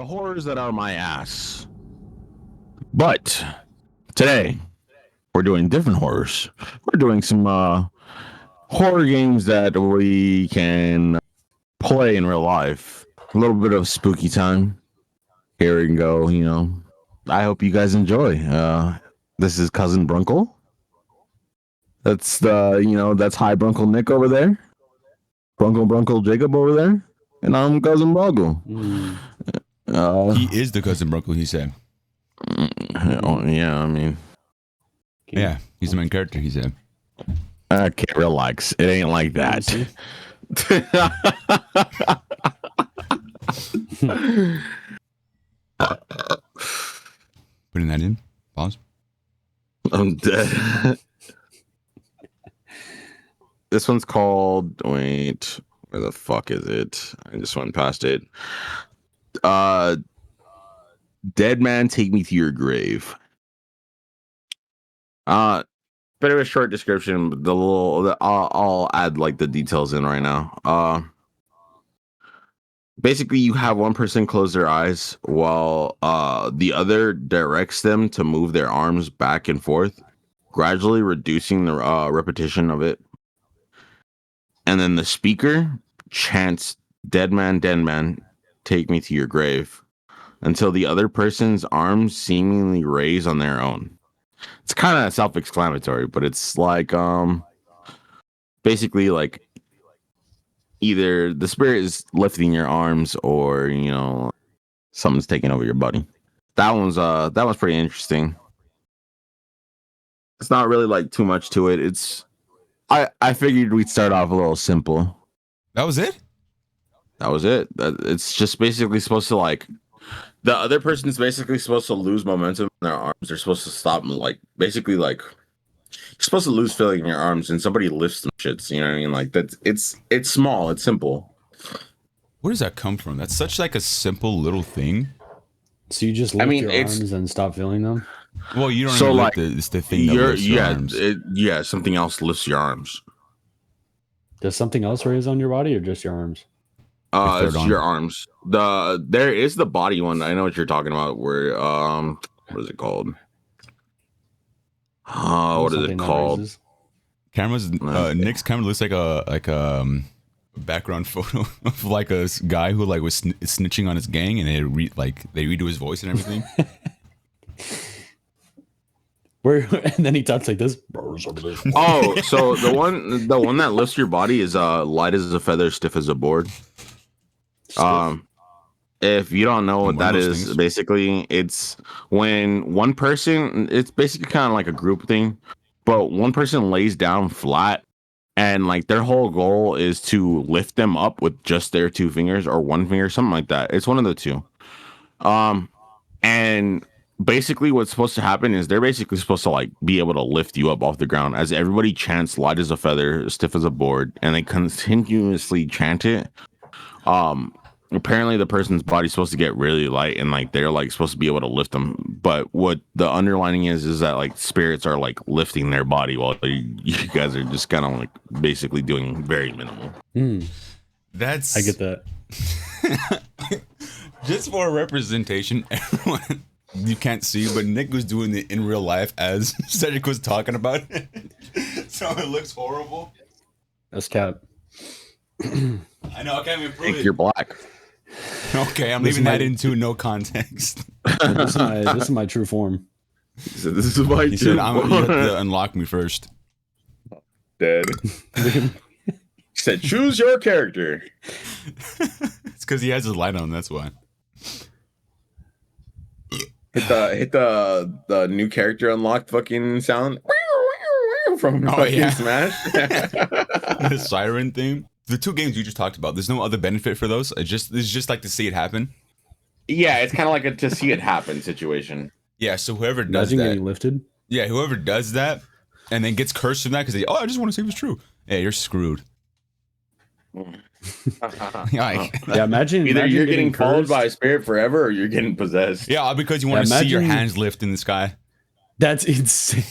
the horrors that are my ass. But today we're doing different horrors. We're doing some horror games that we can play in real life. A little bit of spooky time. Here we can go, I hope you guys enjoy. This is Cousin Bruncle. That's that's High Bruncle Nick over there. Bruncle Jacob over there. And I'm Cousin Bruncle. He is the Cousin Bruncle, he said. Yeah, I mean. Yeah, he's the main character, he said. Okay, relax. It ain't like that. Putting that in. Pause. I'm dead. This one's called. Wait, where the fuck is it? I just went past it. Dead Man, Take Me to Your Grave. Bit of a short description. But I'll add like the details in right now. Basically, you have one person close their eyes while the other directs them to move their arms back and forth, gradually reducing the repetition of it. And then the speaker chants, dead man, take me to your grave," until the other person's arms seemingly raise on their own. It's kind of self-explanatory, but it's like basically like either the spirit is lifting your arms or something's taking over your body. That one's pretty interesting. It's not really like too much to it. I figured we'd start off a little simple. That was it? That was it. It's just basically supposed to like the other person's basically supposed to lose momentum in their arms. They're supposed to stop and like basically like you're supposed to lose feeling in your arms and somebody lifts some shits. You know what I mean? Like that's it's small, it's simple. Where does that come from? That's such like a simple little thing. So you just lift your arms and stop feeling them? Well, you don't even like it's the thing that lifts your arms. Something else lifts your arms. Does something else raise on your body or just your arms? It's your arms. There is the body one. I know what you're talking about. Where what is it called? What is it called? Camera's Nick's camera looks like a background photo of like a guy who like was snitching on his gang, and they redo his voice and everything. And then he talks like this. Oh, so the one that lifts your body is light as a feather, stiff as a board. If you don't know what that is, things. Basically it's when one person, it's basically kind of like a group thing, but one person lays down flat and like their whole goal is to lift them up with just their two fingers or one finger, something like that. It's one of the two. And basically what's supposed to happen is they're basically supposed to like be able to lift you up off the ground as everybody chants light as a feather, stiff as a board, and they continuously chant it. Apparently the person's body's supposed to get really light and like they're like supposed to be able to lift them, but what the underlining is that like spirits are like lifting their body while you guys are just kind of like basically doing very minimal. I get that. Just for representation, everyone, you can't see, but Nick was doing it in real life as Cedric was talking about it. So it looks horrible. That's cap. I know, I can't even prove it. You're black. Okay, I'm leaving that into no context. This is my true form. So this is my true form. You have to unlock me first. Dead. He said, choose your character. It's because he has his light on, that's why. Hit the new character unlocked fucking sound from Smash. The siren theme. The two games you just talked about, there's no other benefit for those. It's just like to see it happen. Yeah, it's kind of like a to see it happen situation. Yeah, so whoever does Imagine that, getting lifted. Yeah, whoever does that and then gets cursed from that because I just want to see if it's true. Yeah, you're screwed. Yeah, imagine you're getting followed by a spirit forever, or you're getting possessed. Yeah, because you want to see your hands lift in the sky. That's insane.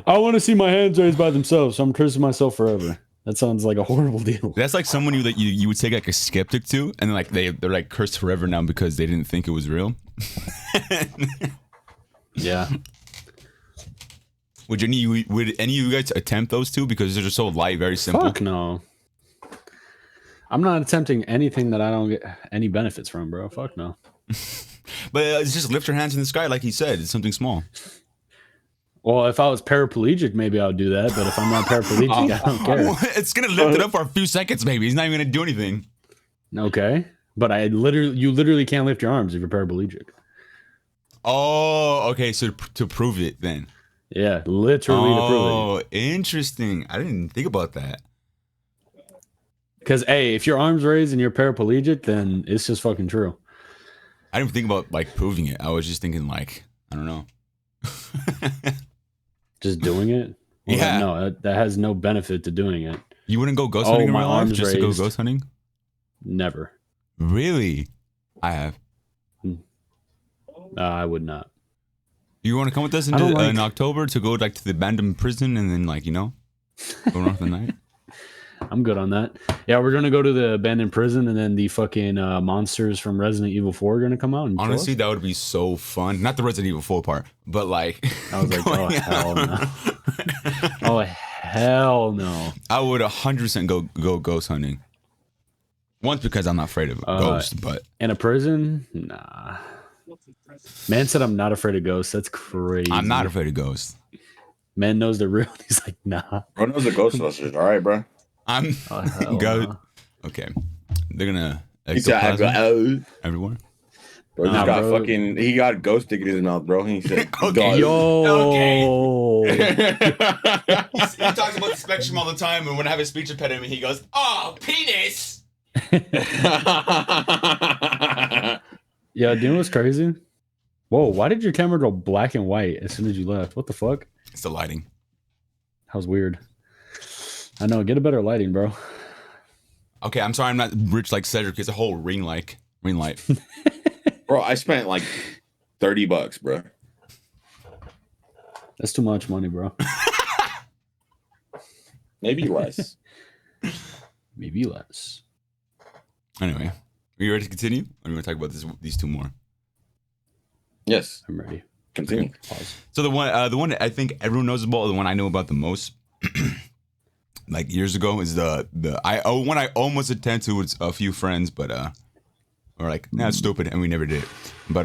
I want to see my hands raised by themselves, so I'm cursing myself forever. That sounds like a horrible deal. That's like someone you would take like a skeptic to, and then like they're like cursed forever now because they didn't think it was real. Yeah. Would any of you guys attempt those two because they're just so light, very simple? Fuck no. I'm not attempting anything that I don't get any benefits from, bro. Fuck no. But it's just lift your hands in the sky, like he said. It's something small. Well, if I was paraplegic, maybe I would do that. But if I'm not paraplegic, I don't care. It's gonna lift it up for a few seconds, maybe. He's not even gonna do anything. Okay. But you literally can't lift your arms if you're paraplegic. Oh, okay. So to prove it, then. Yeah, literally to prove it. Oh, interesting. I didn't think about that. Because, hey, if your arm's raised and you're paraplegic, then it's just fucking true. I didn't think about like proving it. I was just thinking like, I don't know. Just doing it? Well, Yeah. No, that has no benefit to doing it. You wouldn't go ghost hunting in my real life arm's just to go raised. ghost hunting? Never. Really? I have. I would not. You want to come with us in October to go like to the abandoned prison and then like, go around for the night? I'm good on that. Yeah, we're gonna go to the abandoned prison, and then the fucking monsters from Resident Evil 4 are gonna come out. And kill Honestly, us. that would be so fun. Not the Resident Evil 4 part, but like I was like, oh hell no. Oh hell no. I would 100% go ghost hunting. Once because I'm not afraid of ghosts, but In a prison? Nah. Man said I'm not afraid of ghosts. That's crazy. I'm not afraid of ghosts. Man knows they're real. He's like, nah. Bro knows the Ghostbusters. All right, bro. I'm hell go. no. Okay, they're gonna He said, ectoplasm everywhere. Bro, Nah, got bro. fucking. He got ghost stick in his mouth, bro. He said, Okay. Yo. He talks about the spectrum all the time, and when I have a speech impediment, he goes, "Oh, penis." Yeah, do you know what's crazy? Whoa, why did your camera go black and white as soon as you left? What the fuck? It's the lighting. That was weird. I know, get a better lighting, bro. Okay, I'm sorry, I'm not rich like Cedric. It's a whole ring light. Bro, I spent like $30, bro. That's too much money, bro. Maybe less. Maybe less. Anyway, are you ready to continue? Or do you want to talk about these two more? Yes. I'm ready. Continue. Pause. So the one that I think everyone knows about, the one I know about the most, like years ago, is the one I almost attended to with a few friends, but we're like, nah, it's stupid, and we never did it. But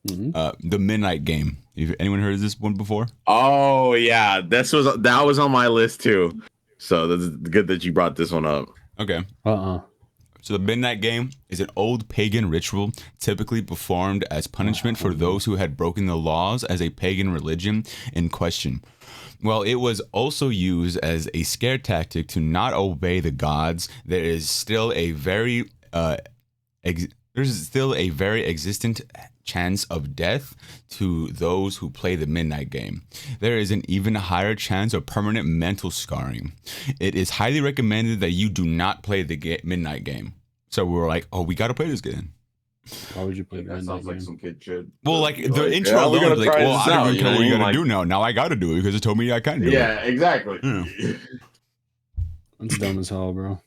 the Midnight Game. Anyone heard of this one before? Oh yeah, that was on my list too. So that's good that you brought this one up. Okay. Uh-uh. So the Midnight Game is an old pagan ritual typically performed as punishment for those who had broken the laws as a pagan religion in question. While it was also used as a scare tactic to not obey the gods, there is still a very existent chance of death to those who play the Midnight Game. There is an even higher chance of permanent mental scarring. It is highly recommended that you do not play the Midnight Game. So we were like, oh, we got to play this game. Why would you play That that sounds like game? some kid shit. Well, like the Like, intro yeah, we're alone gonna was like, try well, this I don't out, even you care know, what you you're got to like- do now. Now I got to do it because it told me I can't do Yeah, it. exactly. Yeah. That's dumb as hell, bro.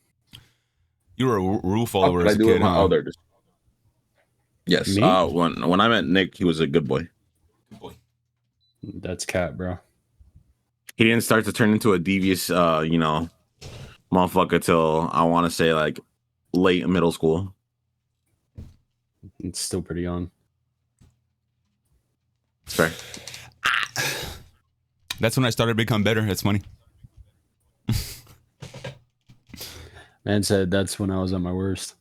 You were a rule follower I as a do kid, with my huh? other. Yes. Me? When I met Nick, he was a good boy. That's cat, bro. He didn't start to turn into a devious, motherfucker till I want to say like late middle school. It's still pretty young. It's fair. That's when I started to become better. That's funny. Man said that's when I was at my worst.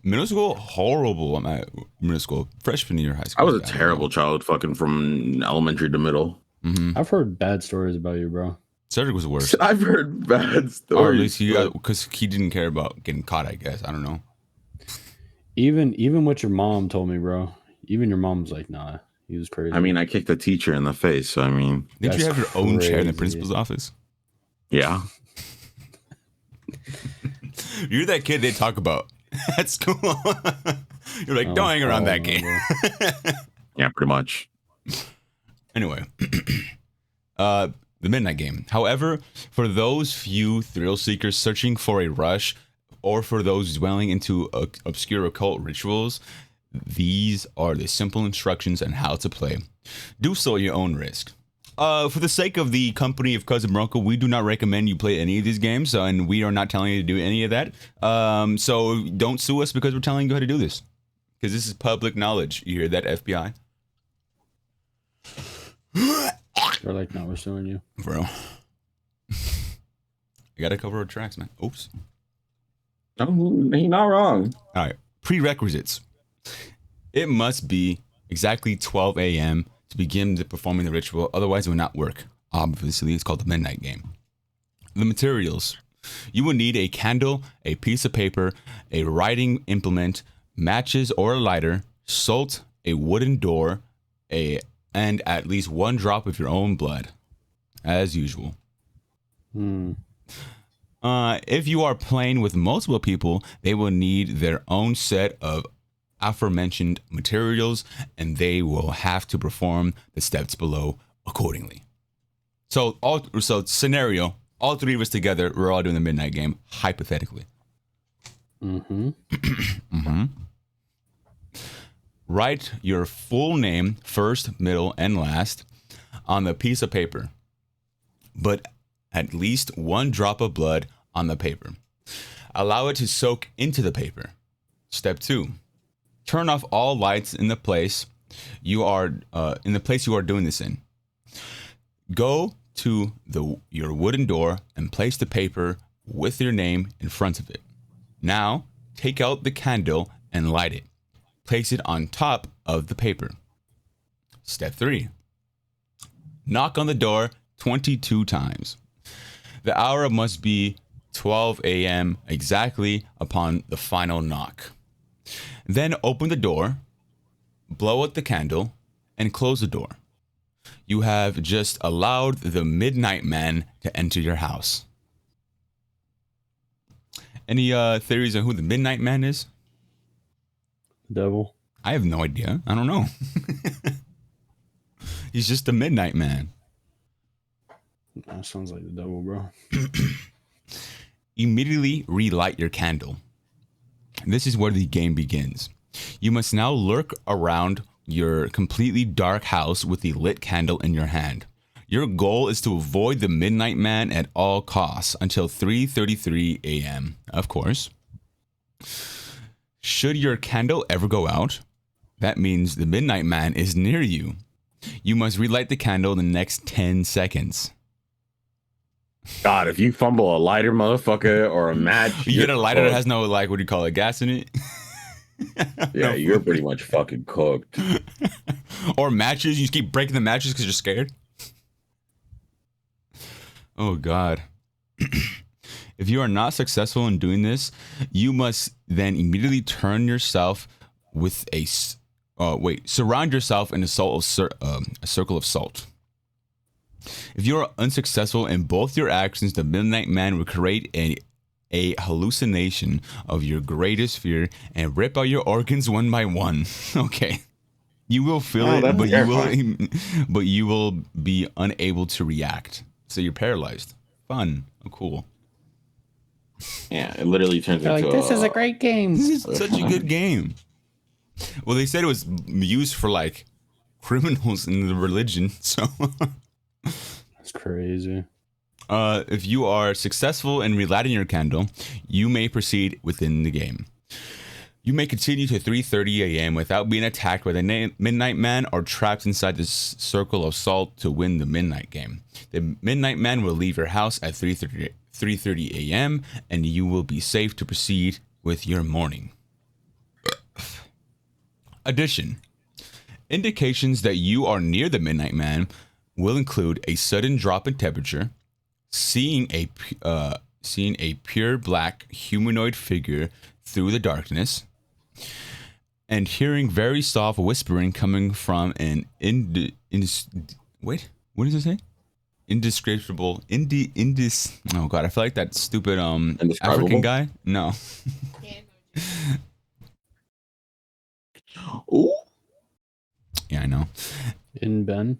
Middle school, horrible. I'm at middle school, freshman year of high school. I was a terrible child, fucking from elementary to middle. Mm-hmm. I've heard bad stories about you, bro. Cedric was the worst. I've heard bad Or at stories. least he got, because he didn't care about getting caught, I guess. I don't know. Even what your mom told me, bro. Even your mom's like, nah, he was crazy. I mean, I kicked a teacher in the face. So I mean, Didn't you That's have your own chair in the crazy. principal's office? yeah. You're that kid they talk about at school. You're like, don't hang around that kid. Yeah, pretty much. Anyway, the midnight game. However, for those few thrill seekers searching for a rush, or for those dwelling into obscure occult rituals, these are the simple instructions on how to play. Do so at your own risk. For the sake of the company of Cousin Bruncle, we do not recommend you play any of these games, and we are not telling you to do any of that. So don't sue us because we're telling you how to do this. Because this is public knowledge. You hear that, FBI? Or like, no, we're suing you. Bro. I gotta cover our tracks, man. Oops. No, he's not wrong. All right. Prerequisites. It must be exactly 12 a.m. to begin performing the ritual. Otherwise, it will not work. Obviously, it's called the midnight game. The materials. You will need a candle, a piece of paper, a writing implement, matches or a lighter, salt, a wooden door, and at least one drop of your own blood, as usual. If you are playing with multiple people, they will need their own set of aforementioned materials, and they will have to perform the steps below accordingly. So scenario, all three of us together, we're all doing the midnight game, hypothetically. Write your full name, first, middle, and last, on the piece of paper, but at least one drop of blood on the paper. Allow it to soak into the paper. Step 2. Turn off all lights in the place you are doing this in. Go to your wooden door and place the paper with your name in front of it. Now, take out the candle and light it. Place it on top of the paper. Step 3. Knock on the door 22 times. The hour must be 12 a.m. exactly upon the final knock. Then open the door, blow out the candle, and close the door. You have just allowed the midnight man to enter your house. Any theories on who the midnight man is? Devil. I have no idea. I don't know. He's just a midnight man. That sounds like the devil, bro. Immediately relight your candle. This is where the game begins. You must now lurk around your completely dark house with the lit candle in your hand. Your goal is to avoid the midnight man at all costs until 3:33 a.m., of course. Should your candle ever go out, that means the midnight man is near you. You must relight the candle in the next 10 seconds. God, if you fumble a lighter, motherfucker, or a match, You get a lighter that has no, like, what do you call it, gas in it? yeah, you're pretty much fucking cooked. Or matches, you just keep breaking the matches because you're scared. Oh, God. If you are not successful in doing this, you must then immediately turn yourself with surround yourself in a circle of salt. If you are unsuccessful in both your actions, the midnight man will create a hallucination of your greatest fear and rip out your organs one by one. Okay. You will feel it, but you will be unable to react. So you're paralyzed. Fun. Oh, cool. Yeah, it literally turns into this is a great game. This is such a good game. Well, they said it was used for, like, criminals in the religion, so... That's crazy. If you are successful in relighting your candle, you may proceed within the game. You may continue to 3:30 a.m. without being attacked by the midnight man or trapped inside this circle of salt to win the midnight game. The midnight man will leave your house at 3:30 a.m. and you will be safe to proceed with your morning. Addition. Indications that you are near the midnight man will include a sudden drop in temperature, seeing a pure black humanoid figure through the darkness, and hearing very soft whispering coming from an what does it say? Indescribable oh god, I feel like that stupid African guy. No. Ooh. Yeah, I know. In Ben.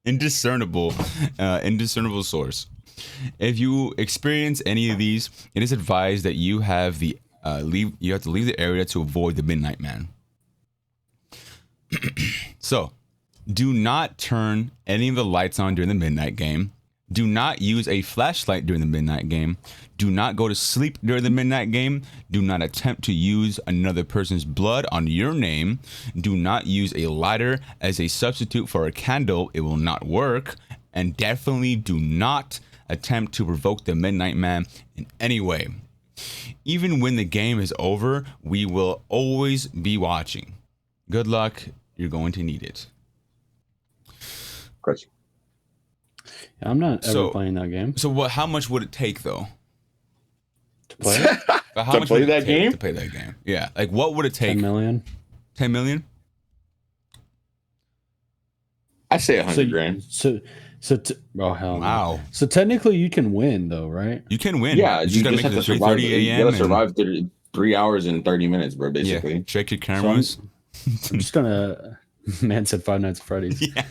indiscernible source. If you experience any of these, it is advised that you have to leave the area to avoid the Midnight Man. So, do not turn any of the lights on during the midnight game. Do not use a flashlight during the midnight game. Do not go to sleep during the midnight game. Do not attempt to use another person's blood on your name. Do not use a lighter as a substitute for a candle. It will not work. And definitely do not attempt to provoke the Midnight Man in any way. Even when the game is over, we will always be watching. Good luck. You're going to need it. Question. Yeah, I'm not ever playing that game. So what? How much would it take though? To play it? How To much play would it that take game? To play that game. Yeah. Like what would it take? 10 million. 10 million? I say 100 grand. Oh hell. Wow. No. So technically you can win though, right? You can win. Yeah, you you just gotta just make have it to to survive. 3:30 You a.m. gotta survive 3 hours and 30 minutes, bro. Basically. Yeah. Check your So cameras. I'm just gonna. Man said Five Nights at Freddy's. Yeah.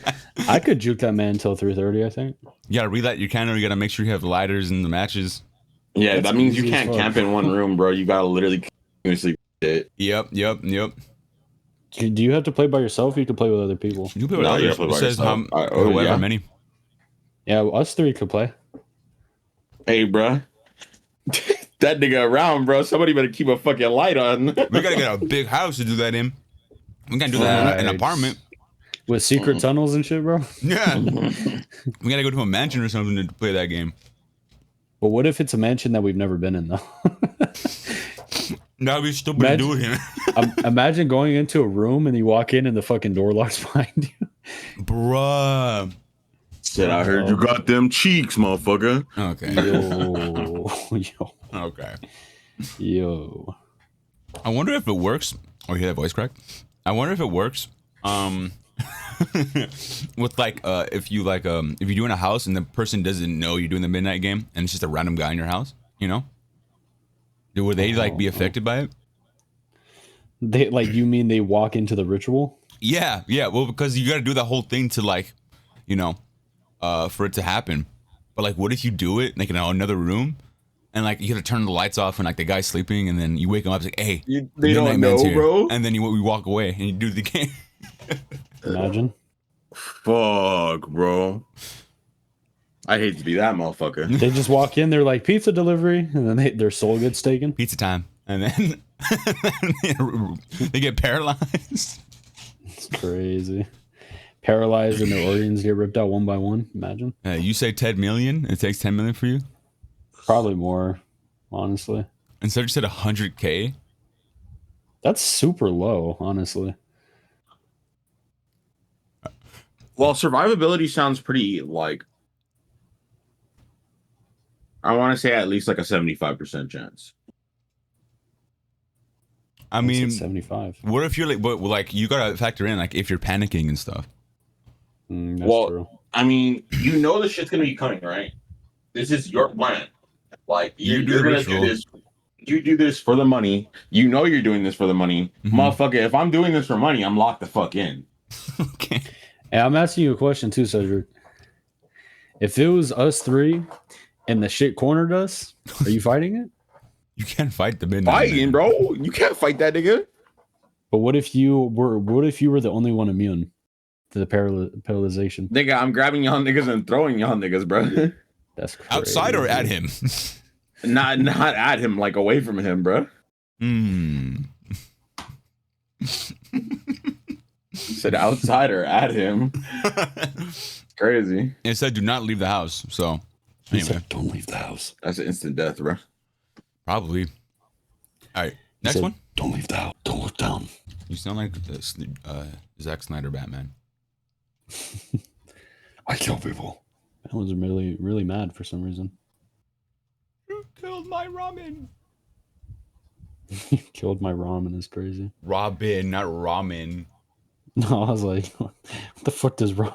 I could juke that man until 3:30. I think. You gotta relight your candle. You gotta make sure you have lighters in the matches. Yeah, That's that means you easy as can't fuck. camp in one room, bro. You gotta literally continuously it. Yep. Do you have to play by yourself? Or you can play with other people. You play with No, you others. gotta play It by says yourself. however Yeah. many. Yeah, us three could play. Hey, bro. That nigga around, bro. Somebody better keep a fucking light on. We gotta get a big house to do that in. We can't do that in an Right. apartment. With secret tunnels and shit, bro. Yeah. We gotta go to a mansion or something to play that game. But what if it's a mansion that we've never been in, though? That would be stupid to do it here. Imagine going into a room and you walk in and the fucking door locks behind you. Bruh. Said I heard you got them cheeks, motherfucker. Okay. Okay. Yo. I wonder if it works. Oh, you hear that voice crack? I wonder if it works. With like if you do in a house and the person doesn't know you're doing the midnight game and it's just a random guy in your house, you know? Would they like be affected by it? They you mean they walk into the ritual? Yeah. Well, because you got to do the whole thing to like, you know, for it to happen. But like, what if you do it like in another room, and like you got to turn the lights off and like the guy's sleeping, and then you wake him up, it's like, hey, They don't Midnight Man's know, here. bro. And then we walk away and you do the game. Imagine. Fuck, bro. I hate to be that motherfucker. They just walk in, they're like, pizza delivery, and then their soul gets taken. Pizza time, and then they get paralyzed. It's crazy. Paralyzed and their organs get ripped out one by one. Imagine. You say 10 million. It takes 10 million for you. Probably more, honestly. Instead, you said 100K. That's super low, honestly. Well, survivability sounds pretty like I want to say at least like a 75% chance. I mean, 75. what if you're like, but like you gotta factor in like if you're panicking and stuff. That's Well, true. I mean, you know the shit's gonna be coming, right? This is your plan. Like You do you're the gonna ritual. do this. You do this for the money. You know you're doing this for the money, motherfucker. If I'm doing this for money, I'm locked the fuck in. Okay. Hey, I'm asking you a question too, Cedric. If it was us three and the shit cornered us, are you fighting it? You can't fight the midnight. Fighting, Man. bro. You can't fight that nigga. But what if you were the only one immune to the paralyzation? Nigga, I'm grabbing y'all niggas and throwing y'all niggas, bro. That's crazy. Outside or at him? not at him, like away from him, bro. Said outside or at him. Crazy. It said do not leave the house. So He anyway, said, "Don't leave the house." That's an instant death, bro. probably. All right, He next said, one. Don't leave the house. Don't look down. You sound like Zack Snyder Batman. I kill people. That was really, really mad for some reason. You killed my ramen. Killed my ramen is crazy. Robin, not ramen. No, I was like, what the fuck does wrong?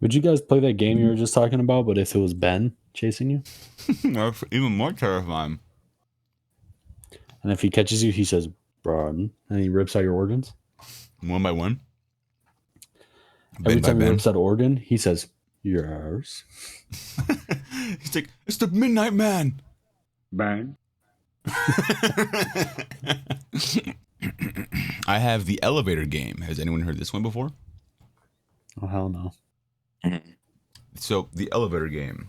Would you guys play that game you were just talking about, but if it was Ben chasing you? That's even more terrifying. And if he catches you, he says, "Run," and he rips out your organs? One by one. Every Ben by time he Ben. rips that organ, he says, "Yours." He's like, it's the Midnight Man. Bang. I have the elevator game. Has anyone heard this one before? Oh hell no! So the elevator game.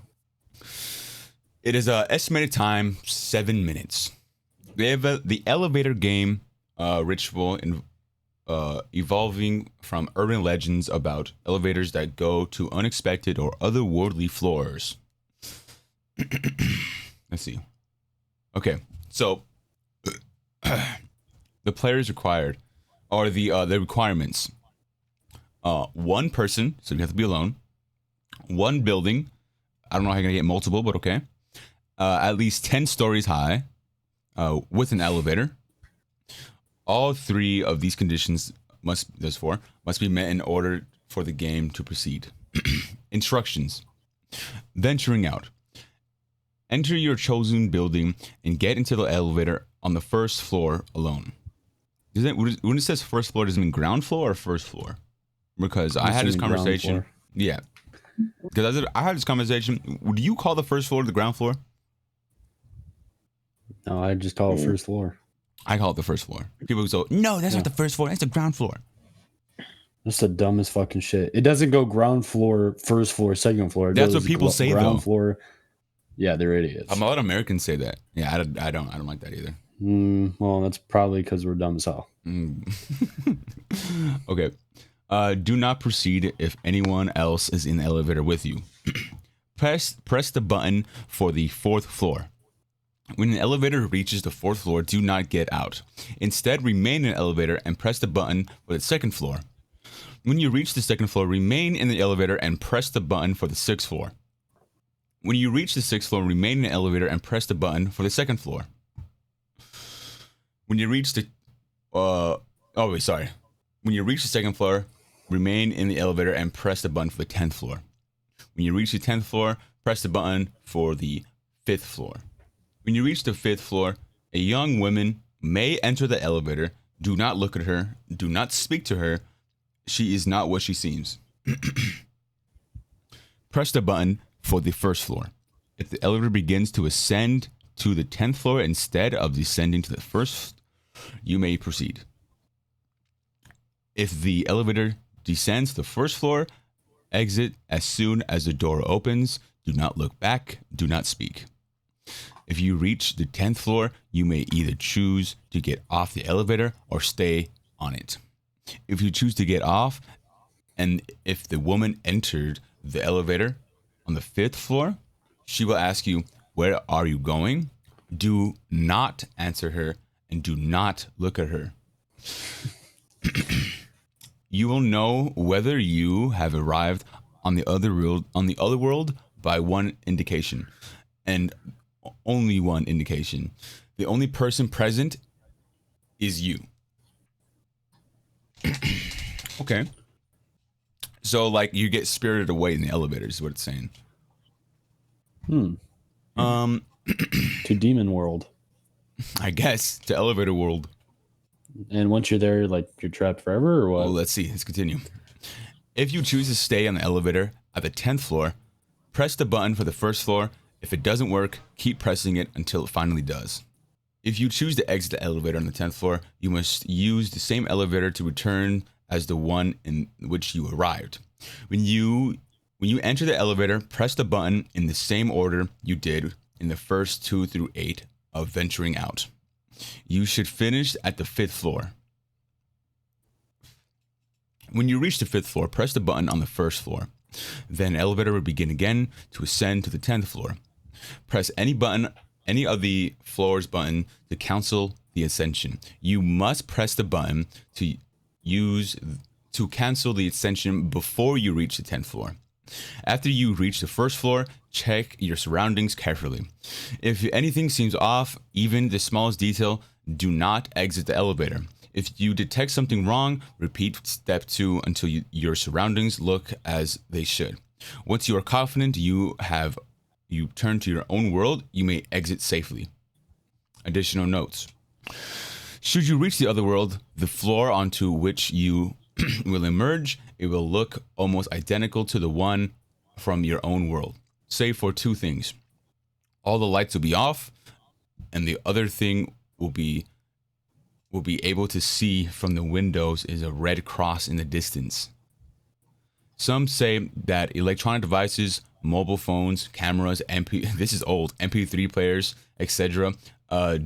It is estimated time 7 minutes. They have the elevator game ritual in evolving from urban legends about elevators that go to unexpected or otherworldly floors. Let's see. Okay, so the players required, or the requirements. One person, so you have to be alone. One building. I don't know how you're gonna get multiple, but okay. At least 10 stories high, with an elevator. All three of these conditions must be met in order for the game to proceed. Instructions. Venturing out. Enter your chosen building and get into the elevator on the first floor alone. When it says first floor, does it mean ground floor or first floor? Because I had this assuming ground conversation. floor. Yeah. Because I had this conversation. Would you call the first floor the ground floor? No, I just call it first floor. I call it the first floor. People go, no, that's not the first floor. That's the ground floor. That's the dumbest fucking shit. It doesn't go ground floor, first floor, second floor. It That's goes what people say, ground though. floor. Yeah, they're idiots. A lot of Americans say that. Yeah, I don't like that either. Well, that's probably because we're dumb as hell. Okay. Do not proceed if anyone else is in the elevator with you. Press the button for the fourth floor. When an elevator reaches the fourth floor, do not get out. Instead, remain in the elevator and press the button for the second floor. When you reach the second floor, remain in the elevator and press the button for the sixth floor. When you reach the sixth floor, remain in the elevator and press the button for the second floor. When you reach the When you reach the second floor, remain in the elevator and press the button for the 10th floor. When you reach the 10th floor, press the button for the 5th floor. When you reach the 5th floor, a young woman may enter the elevator. Do not look at her. Do not speak to her. She is not what she seems. Press the button for the first floor. If the elevator begins to ascend to the 10th floor instead of descending to the first, you may proceed. If the elevator descends to the first floor, exit as soon as the door opens. Do not look back. Do not speak. If you reach the 10th floor, you may either choose to get off the elevator or stay on it. If you choose to get off, and if the woman entered the elevator on the 5th floor, she will ask you, "Where are you going?" Do not answer her and do not look at her. You will know whether you have arrived on the other world by one indication, and only one indication. The only person present is you. Okay. So, like, you get spirited away in the elevator is what it's saying. To Demon World. I guess, to elevator world. And once you're there, like, you're trapped forever or what? Well, let's see. Let's continue. If you choose to stay on the elevator at the 10th floor, press the button for the first floor. If it doesn't work, keep pressing it until it finally does. If you choose to exit the elevator on the 10th floor, you must use the same elevator to return as the one in which you arrived. When you enter the elevator, press the button in the same order you did in the first 2 through 8 of venturing out. You should finish at the 5th floor. When you reach the 5th floor, press the button on the first floor. Then the elevator will begin again to ascend to the 10th floor. Press any of the floor's button to cancel the ascension. You must press the button to cancel the ascension before you reach the 10th floor. After you reach the first floor, check your surroundings carefully. If anything seems off, even the smallest detail, do not exit the elevator. If you detect something wrong, repeat step 2 until your surroundings look as they should. Once you are confident you turn to your own world, you may exit safely. Additional notes. Should you reach the other world, the floor onto which you will emerge. It will look almost identical to the one from your own world, save for two things. All the lights will be off, and the other thing will be able to see from the windows is a red cross in the distance. Some say that electronic devices, mobile phones, cameras, this is old, MP3 players, etc.,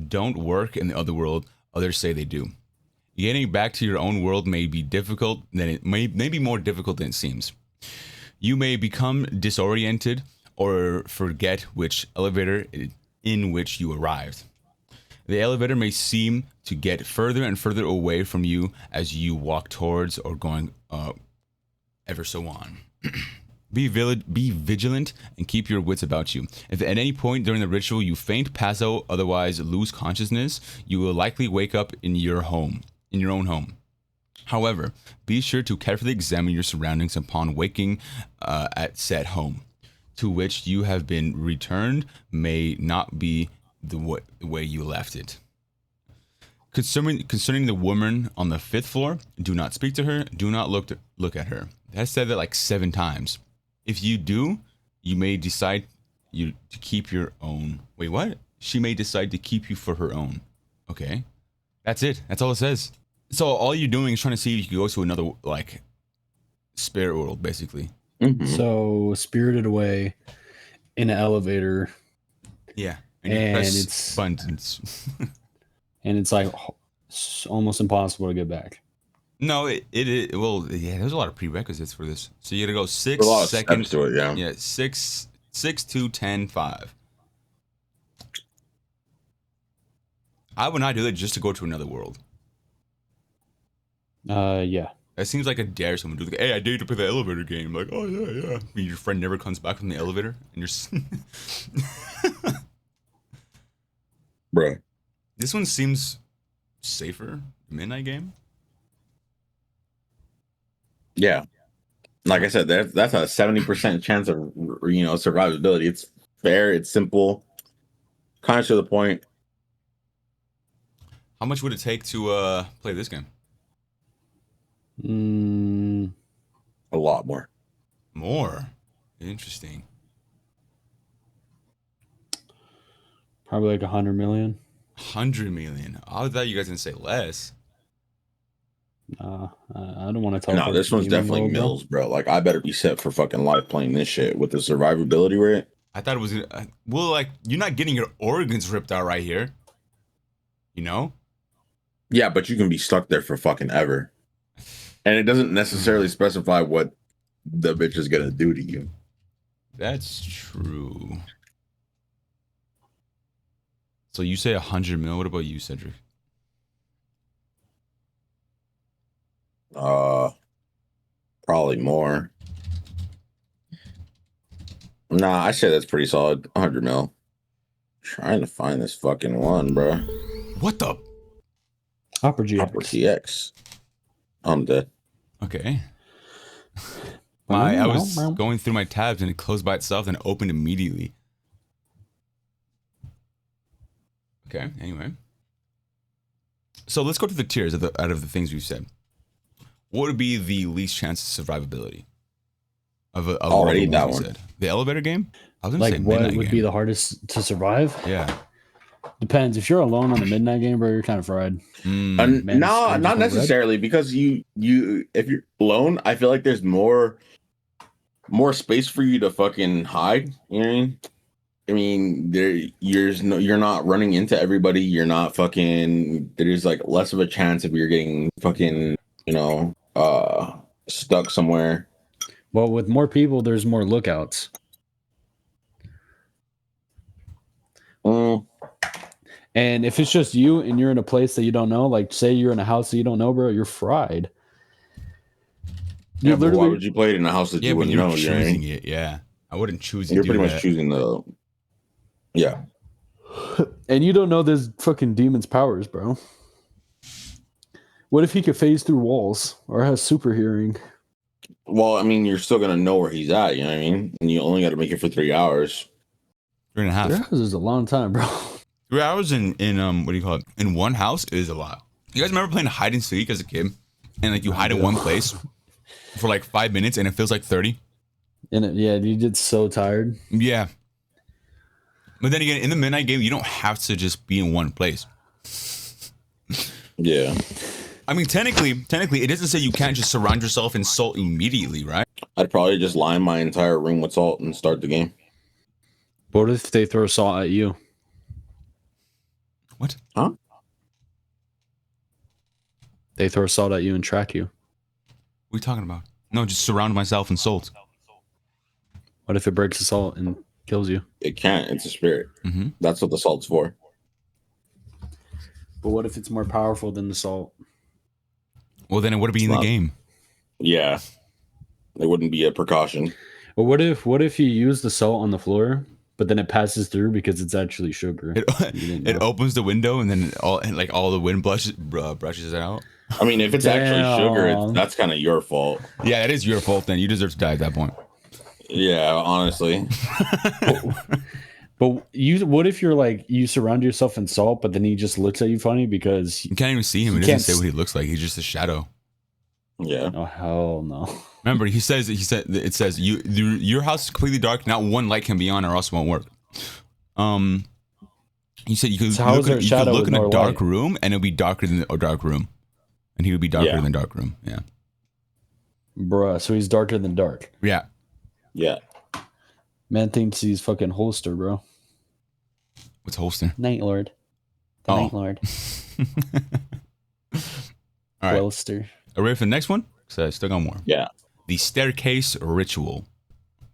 don't work in the other world. Others say they do. Getting back to your own world may be difficult than it may be more difficult than it seems. You may become disoriented or forget which elevator in which you arrived. The elevator may seem to get further and further away from you as you walk towards or going ever so on. Be vigilant and keep your wits about you. If at any point during the ritual you faint, pass out, otherwise lose consciousness, you will likely wake up in your own home. However, be sure to carefully examine your surroundings upon waking at said home, to which you have been returned may not be the way you left it. Concerning the woman on the 5th floor, do not speak to her, do not look at her. I said that like 7 times. If you do, you may decide to keep your own. Wait, what? She may decide to keep you for her own. Okay. That's it. That's all it says. So all you're doing is trying to see if you can go to another, like, spirit world, basically. Mhm. So spirited away in an elevator, Yeah. And you press it's- buttons. and it's like almost impossible to get back. No, well, yeah, there's a lot of prerequisites for this. So you gotta go 6 There's a lot of seconds. steps to it, yeah. Yeah, 6, 2, 10, 5. I would not do that just to go to another world. Yeah. That seems like a dare someone to do. Like, hey, I dare you to play the elevator game. Like, oh yeah. When your friend never comes back from the elevator, and you're. Bro. This one seems safer. Midnight game. Yeah. Like I said, that's a 70% chance of survivability. It's fair, it's simple, kind of to the point. How much would it take to play this game? A lot more. More. Interesting. Probably like 100 million. 100 million. I thought you guys didn't say less. I don't want to tell. No, this one's definitely mills, bro. Like, I better be set for fucking life playing this shit with the survivability rate. I thought it was well, like, you're not getting your organs ripped out right here. You know? Yeah, but you can be stuck there for fucking ever. And it doesn't necessarily specify what the bitch is gonna do to you. That's true. So you say 100 mil. What about you, Cedric? Probably more. Nah, I say that's pretty solid. 100 mil. Trying to find this fucking one, bro. What the? Opera GX. Opera TX. I'm dead. Okay. I was going through my tabs and it closed by itself and opened immediately. Okay, anyway. So let's go to the tiers out of the things we've said. What would be the least chance of survivability? Of Already all the that ones we one. said? The elevator game? I was gonna say Like, what midnight would game. be the hardest to survive? Yeah. Depends. If you're alone on the midnight game, bro, you're kind of fried. Mm. Man, No, screen not just went red. necessarily, because you if you're alone, I feel like there's more space for you to fucking hide. You know what I mean? I mean, you're not running into everybody. You're not fucking. There's like less of a chance if you're getting fucking, stuck somewhere. Well, with more people, there's more lookouts. Mm, And if it's just you and you're in a place that you don't know, like say you're in a house that you don't know, bro, you're fried. yeah, You but why literally, would you play it in a house that Yeah, you but wouldn't you're know? You know what I choosing mean? it. Yeah. I wouldn't choose it. You're pretty much choosing the. Yeah. and you don't know this fucking demon's powers, bro. What if he could phase through walls or has super hearing? Well, I mean, you're still gonna know where he's at. You know what I mean? And you only got to make it for 3 hours. 3.5. 3 hours is a long time, bro. 3 hours in what do you call it? In one house is a lot. You guys remember playing hide and seek as a kid? and like you hide in one place for like 5 minutes, and it feels like 30. And yeah, you get so tired. Yeah. But then again, in the midnight game, you don't have to just be in one place. Yeah. I mean, technically, it doesn't say you can't just surround yourself in salt immediately, right? I'd probably just line my entire room with salt and start the game. But what if they throw salt at you? What? Huh? They throw salt at you and track you. What are you talking about? No, just surround myself in salt. What if it breaks the salt and kills you? It can't. It's a spirit. Mm-hmm. That's what the salt's for. But what if it's more powerful than the salt? Well, then it would be in the not- game. Yeah. It wouldn't be a precaution. But what if you use the salt on the floor, but then it passes through because it's actually sugar? You didn't It know. opens the window, and then all the wind brushes it out. I mean, if it's actually sugar, Damn. that's kind of your fault. Yeah, that is your fault. Then you deserve to die at that point. Yeah, honestly. But what if you're like you surround yourself in salt, but then he just looks at you funny because You can't even see him. It You doesn't can't say what he looks like. He's just a shadow. Yeah. oh hell no. Remember, it says your house is completely dark. Not one light can be on, or else it won't work. He said you could So how is there a you could shadow look with in a no dark light? room, and it'll be darker than a dark room, and he would be darker Yeah. than dark room. Yeah, Bruh, so he's darker than dark. yeah. Yeah. Man thinks he's fucking holster, bro. What's holster? Night Lord. The Oh. Night Lord. All right. Holster. Are we ready for the next one? Because I still got more. Yeah. The staircase ritual.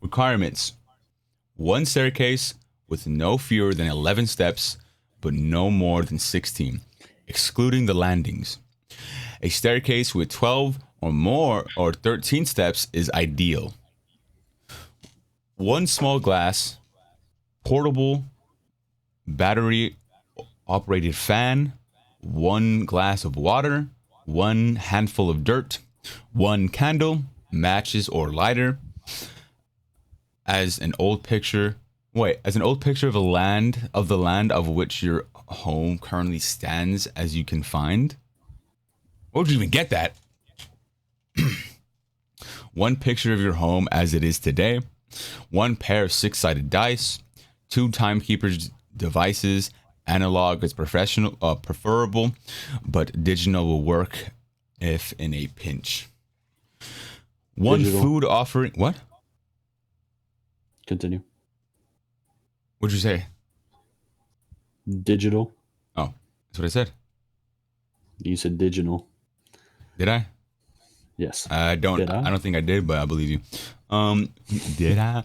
Requirements: 1 staircase with no fewer than 11 steps, but no more than 16, excluding the landings. A staircase with 12 or more or 13 steps is ideal. 1 small glass, portable, battery operated fan, 1 glass of water, 1 handful of dirt, 1 candle, matches or lighter. As an old picture of the land of which your home currently stands as you can find. Where would you even get that? 1 picture of your home as it is today. 1 pair of 6-sided dice. 2 timekeepers devices. Analog is preferable, but digital will work if in a pinch. 1 Digital. food offering. What? Continue. What'd you say? Digital. Oh, that's what I said. You said digital. Did I? Yes. I don't. Did I? I don't think I did, but I believe you. Did I?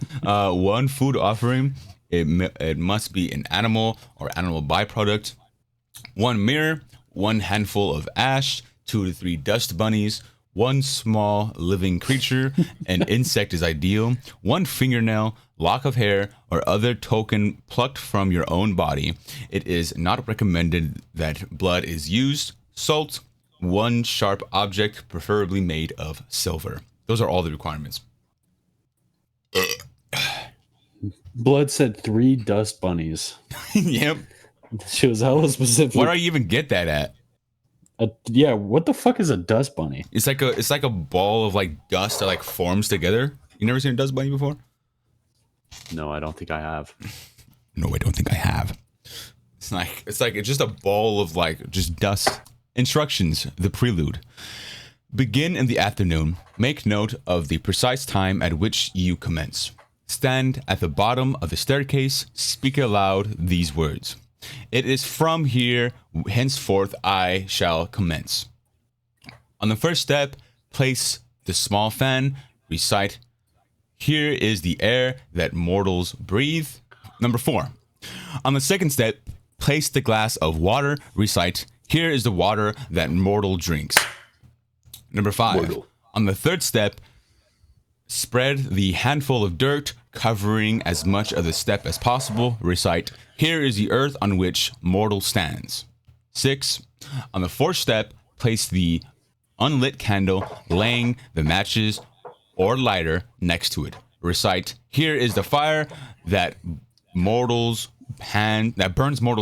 1 food offering. It must be an animal or animal byproduct. 1 mirror. 1 handful of ash. 2 to 3 dust bunnies. 1 small living creature. An insect is ideal. 1 fingernail, lock of hair, or other token plucked from your own body. It is not recommended that blood is used. Salt. 1 sharp object, preferably made of silver. Those are all the requirements. Blood said 3 dust bunnies. Yep. She was hella specific. Where do you even get that at? Yeah, what the fuck is a dust bunny? It's like a ball of like dust that like forms together. You never seen a dust bunny before? No, I don't think I have. No, I don't think I have. It's just a ball of like just dust. Instructions: the prelude. Begin in the afternoon. Make note of the precise time at which you commence. Stand at the bottom of the staircase. Speak aloud these words. It is from here henceforth I shall commence. On the first step, place the small fan. Recite, here is the air that mortals breathe. Number 4. On the second step, place the glass of water. Recite, here is the water that mortal drinks. Number 5. Mortal. On the third step, spread the handful of dirt, covering as much of the step as possible. Recite, here is the earth on which mortal stands. 6. On the fourth step, place the unlit candle, laying the matches or lighter next to it. Recite, here is the fire that burns mortals'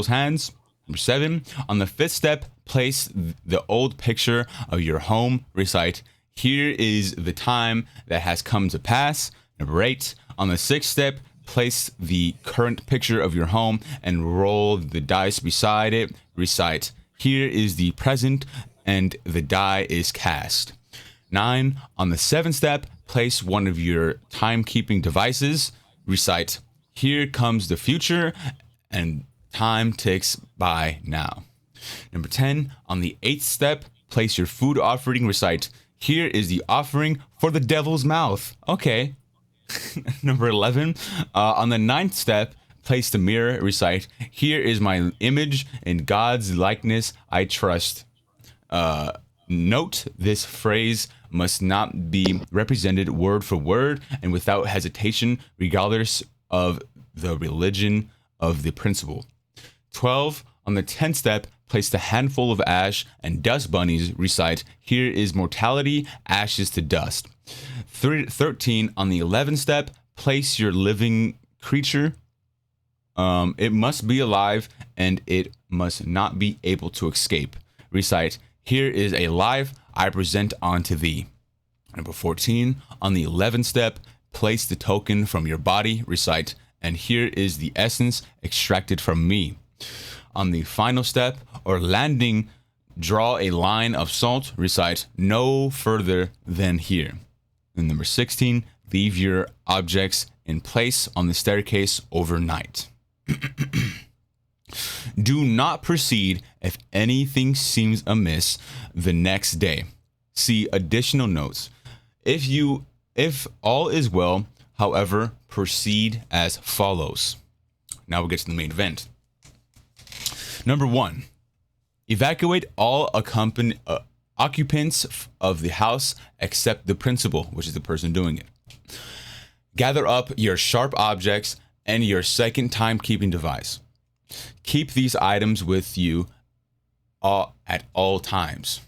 hands. Number 7. On the fifth step, place the old picture of your home. Recite, here is the time that has come to pass. Number 8, on the 6th step, place the current picture of your home and roll the dice beside it. Recite, here is the present, and the die is cast. 9, on the 7th step, place one of your timekeeping devices. Recite, here comes the future, and time ticks by now. Number 10, on the 8th step, place your food offering. Recite, here is the offering for the devil's mouth. Okay. Number 11, on the 9th step, place the mirror. Recite, here is my image in God's likeness I trust. Note, this phrase must not be represented word for word and without hesitation, regardless of the religion of the principle. 12, on the 10th step, place the handful of ash and dust bunnies. Recite, here is mortality, ashes to dust. 13, on the 11th step, place your living creature. It must be alive and it must not be able to escape. Recite, here is a life I present unto thee. Number 14, on the 11th step, place the token from your body. Recite, and here is the essence extracted from me. On the final step, or landing, draw a line of salt. Recite, no further than here. And number 16, leave your objects in place on the staircase overnight. Do not proceed if anything seems amiss the next day. See additional notes. If all is well, however, proceed as follows. Now we'll get to the main event. Number 1, evacuate all occupants of the house except the principal, which is the person doing it. Gather up your sharp objects and your second timekeeping device. Keep these items with you at all times.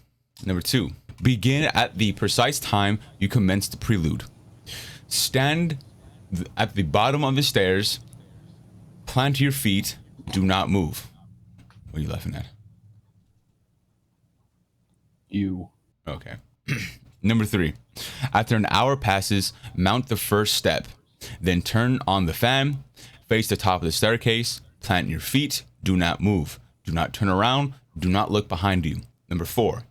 Number 2, begin at the precise time you commence the prelude. Stand at the bottom of the stairs. Plant your feet. Do not move. What are you laughing at? You. Okay. Number 3, after an hour passes, mount the first step. Then turn on the fan. Face the top of the staircase. Plant your feet. Do not move. Do not turn around. Do not look behind you. Number 4,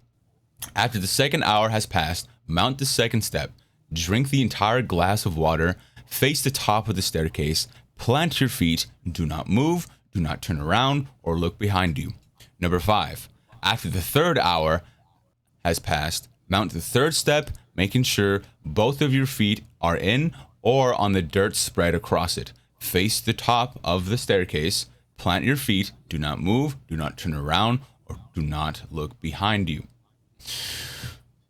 after the second hour has passed, mount the second step. Drink the entire glass of water. Face the top of the staircase. Plant your feet. Do not move. Do not turn around or look behind you. Number 5, after the third hour has passed, mount the third step, making sure both of your feet are in or on the dirt spread across it. Face the top of the staircase. Plant your feet. Do not move. Do not turn around or do not look behind you.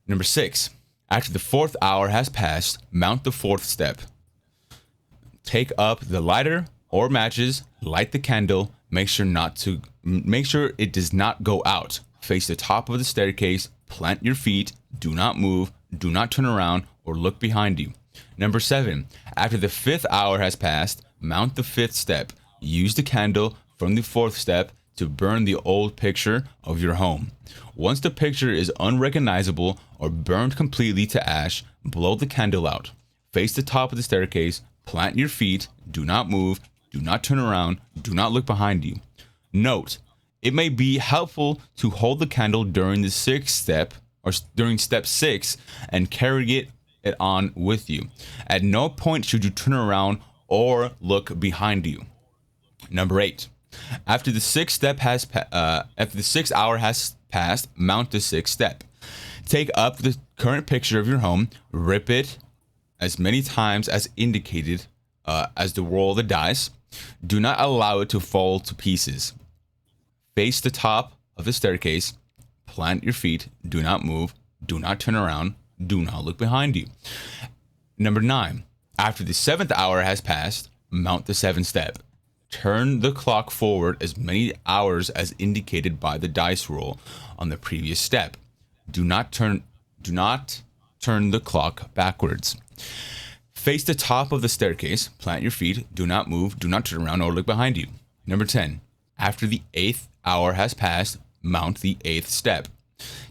Number 6, after the fourth hour has passed, mount the fourth step. Take up the lighter or matches, light the candle, make sure it does not go out. Face the top of the staircase, plant your feet, do not move, do not turn around or look behind you. Number 7, after the fifth hour has passed, mount the fifth step. Use the candle from the fourth step to burn the old picture of your home. Once the picture is unrecognizable or burned completely to ash, blow the candle out. Face the top of the staircase, plant your feet, do not move, do not turn around, do not look behind you. Note, it may be helpful to hold the candle during the sixth step or during step 6 and carry it on with you. At no point should you turn around or look behind you. Number 8, after the sixth hour has passed, mount the sixth step. Take up the current picture of your home, rip it as many times as indicated as the roll of the dice. Do not allow it to fall to pieces. Face the top of the staircase, plant your feet, do not move, do not turn around, do not look behind you. Number 9, after the 7th hour has passed, mount the 7th step. Turn the clock forward as many hours as indicated by the dice roll on the previous step. Do not turn the clock backwards. Face the top of the staircase, plant your feet, do not move, do not turn around or look behind you. Number 10, after the 8th hour has passed, mount the 8th step.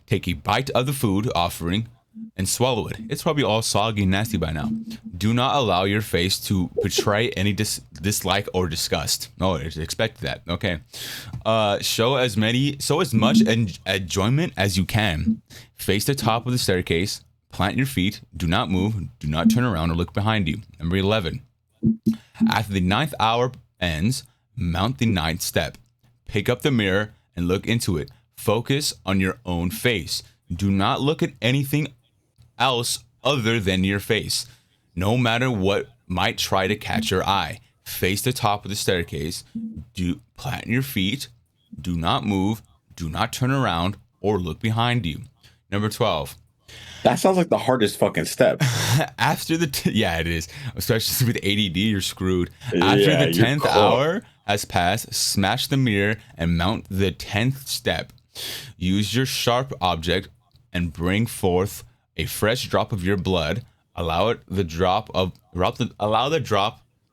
Take a bite of the food offering and swallow it. It's probably all soggy and nasty by now. Do not allow your face to betray any dislike or disgust. Oh, I expect that. Okay. Show as much enjoyment as you can. Face the top of the staircase. Plant your feet. Do not move. Do not turn around or look behind you. Number 11. After the 9th hour ends, mount the 9th step. Pick up the mirror and look into it. Focus on your own face. Do not look at anything else other than your face, no matter what might try to catch your eye. Face the top of the staircase. Do plant your feet. Do not move. Do not turn around or look behind you. Number 12. That sounds like the hardest fucking step. After the yeah, it is. Especially with ADD, you're screwed. After Yeah, the you're 10th cooked. hour has passed, smash the mirror and mount the 10th step. Use your sharp object and bring forth a fresh drop of your blood. Allow the drop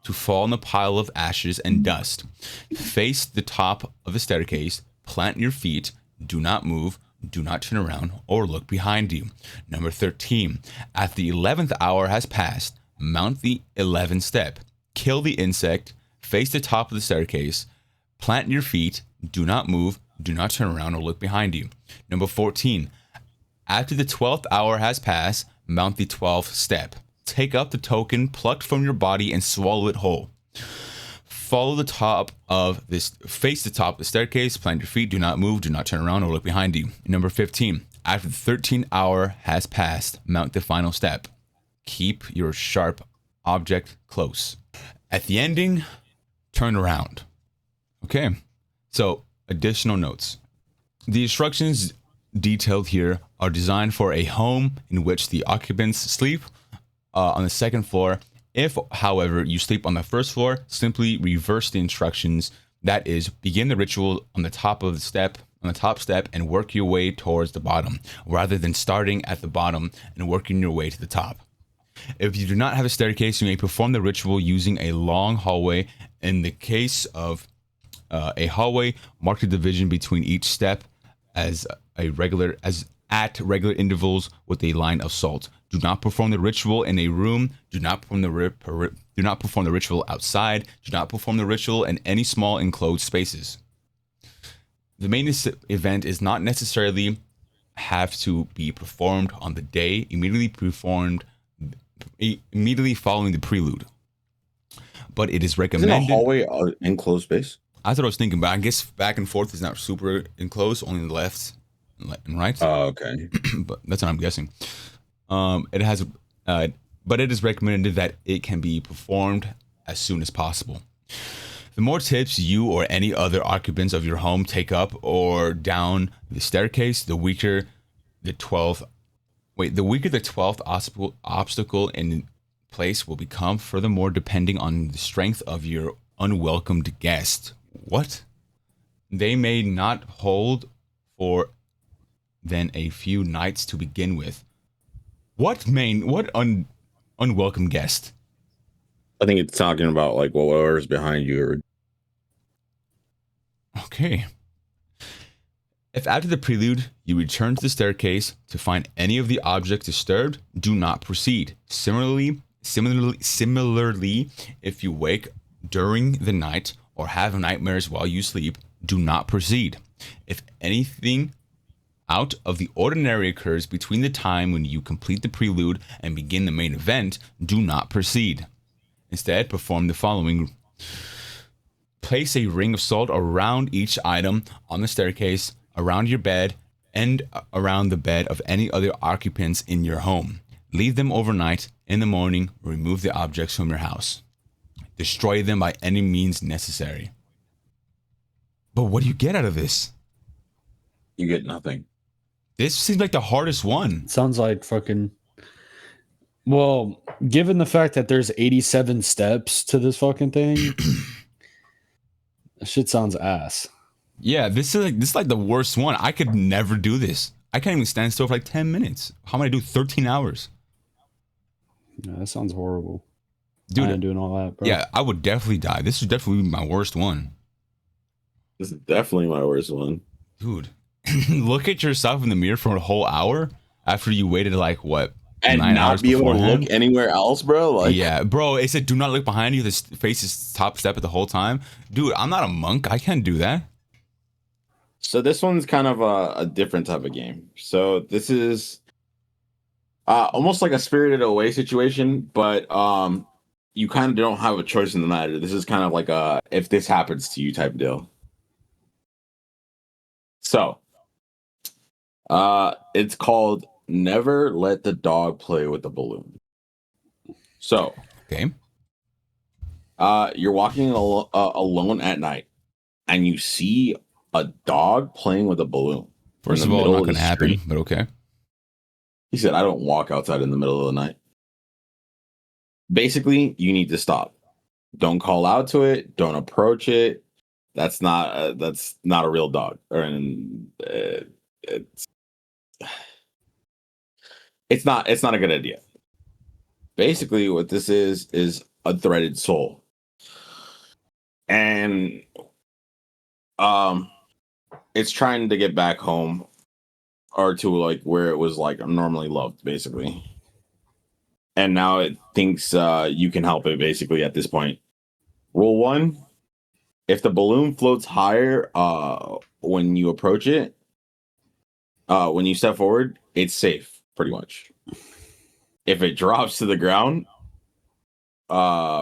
to fall in a pile of ashes and dust. Face the top of the staircase. Plant your feet. Do not move. Do not turn around or look behind you. Number 13. After the 11th hour has passed, mount the 11th step. Kill the insect. Face the top of the staircase. Plant your feet. Do not move. Do not turn around or look behind you. Number 14. After the 12th hour has passed, mount the 12th step. Take up the token plucked from your body and swallow it whole. Face the top of the staircase, plant your feet, do not move, do not turn around or look behind you. Number 15. After the 13th hour has passed, mount the final step. Keep your sharp object close. At the ending, turn around. Okay, so additional notes. The instructions detailed here are designed for a home in which the occupants sleep on the second floor. If, however, you sleep on the first floor, simply reverse the instructions. That is, begin the ritual on the top step, and work your way towards the bottom, rather than starting at the bottom and working your way to the top. If you do not have a staircase, you may perform the ritual using a long hallway. In the case of a hallway, mark the division between each step at regular intervals with a line of salt. Do not perform the ritual in a room. Do not perform the ritual outside. Do not perform the ritual in any small enclosed spaces. The main event is not necessarily have to be performed on the day immediately following the prelude, but it is Isn't a recommended. hallway enclosed space? That's what I was thinking, but I guess back and forth is not super enclosed, only the left and right. Oh, okay. But that's what I'm guessing. It has, but it is recommended that it can be performed as soon as possible. The more tips you or any other occupants of your home take up or down the staircase, the weaker the 12th obstacle in place will become. Furthermore, depending on the strength of your unwelcomed guest, they may not hold for than a few nights to begin with. Unwelcome guest? I think it's talking about like whatever's behind you. Or... Okay. If after the prelude you return to the staircase to find any of the objects disturbed, do not proceed. Similarly, if you wake during the night or have nightmares while you sleep, do not proceed. If anything out of the ordinary occurs between the time when you complete the prelude and begin the main event, do not proceed. Instead, perform the following. Place a ring of salt around each item on the staircase, around your bed, and around the bed of any other occupants in your home. Leave them overnight. In the morning, remove the objects from your house. Destroy them by any means necessary. But what do you get out of this? You get nothing. This seems like the hardest one. Sounds like fucking. Well, given the fact that there's 87 steps to this fucking thing, that shit sounds ass. Yeah, this is like the worst one. I could never do this. I can't even stand still for like 10 minutes. How am I gonna do 13 hours? Yeah, that sounds horrible. Dude, I ain't doing all that, bro. yeah, I would definitely die. This would definitely be my worst one. This is definitely my worst one. Dude, look at yourself in the mirror for a whole hour after you waited like what and 9 not hours be able to beforehand? look anywhere else, bro. Like, Yeah, bro. It said do not look behind you. This face is top step at the whole time, dude. I'm not a monk. I can't do that. so this one's kind of a different type of game. So this is almost like a Spirited Away situation, but you kind of don't have a choice in the matter. This is kind of like a if this happens to you type deal. So it's called Never Let the Dog Play with the Balloon. So Okay. you're walking alone at night and you see a dog playing with a balloon. First in of the all, middle not of the gonna happen. street. But okay. He said, I don't walk outside in the middle of the night. Basically, you need to stop. Don't call out to it. Don't approach it. That's not a real dog. It's it's not a good idea. Basically, what this is a threaded soul, and it's trying to get back home or to like where it was like normally loved, basically. And now it thinks you can help it basically at this point. Rule one: if the balloon floats higher when you approach it, when you step forward, it's safe, pretty much. If it drops to the ground,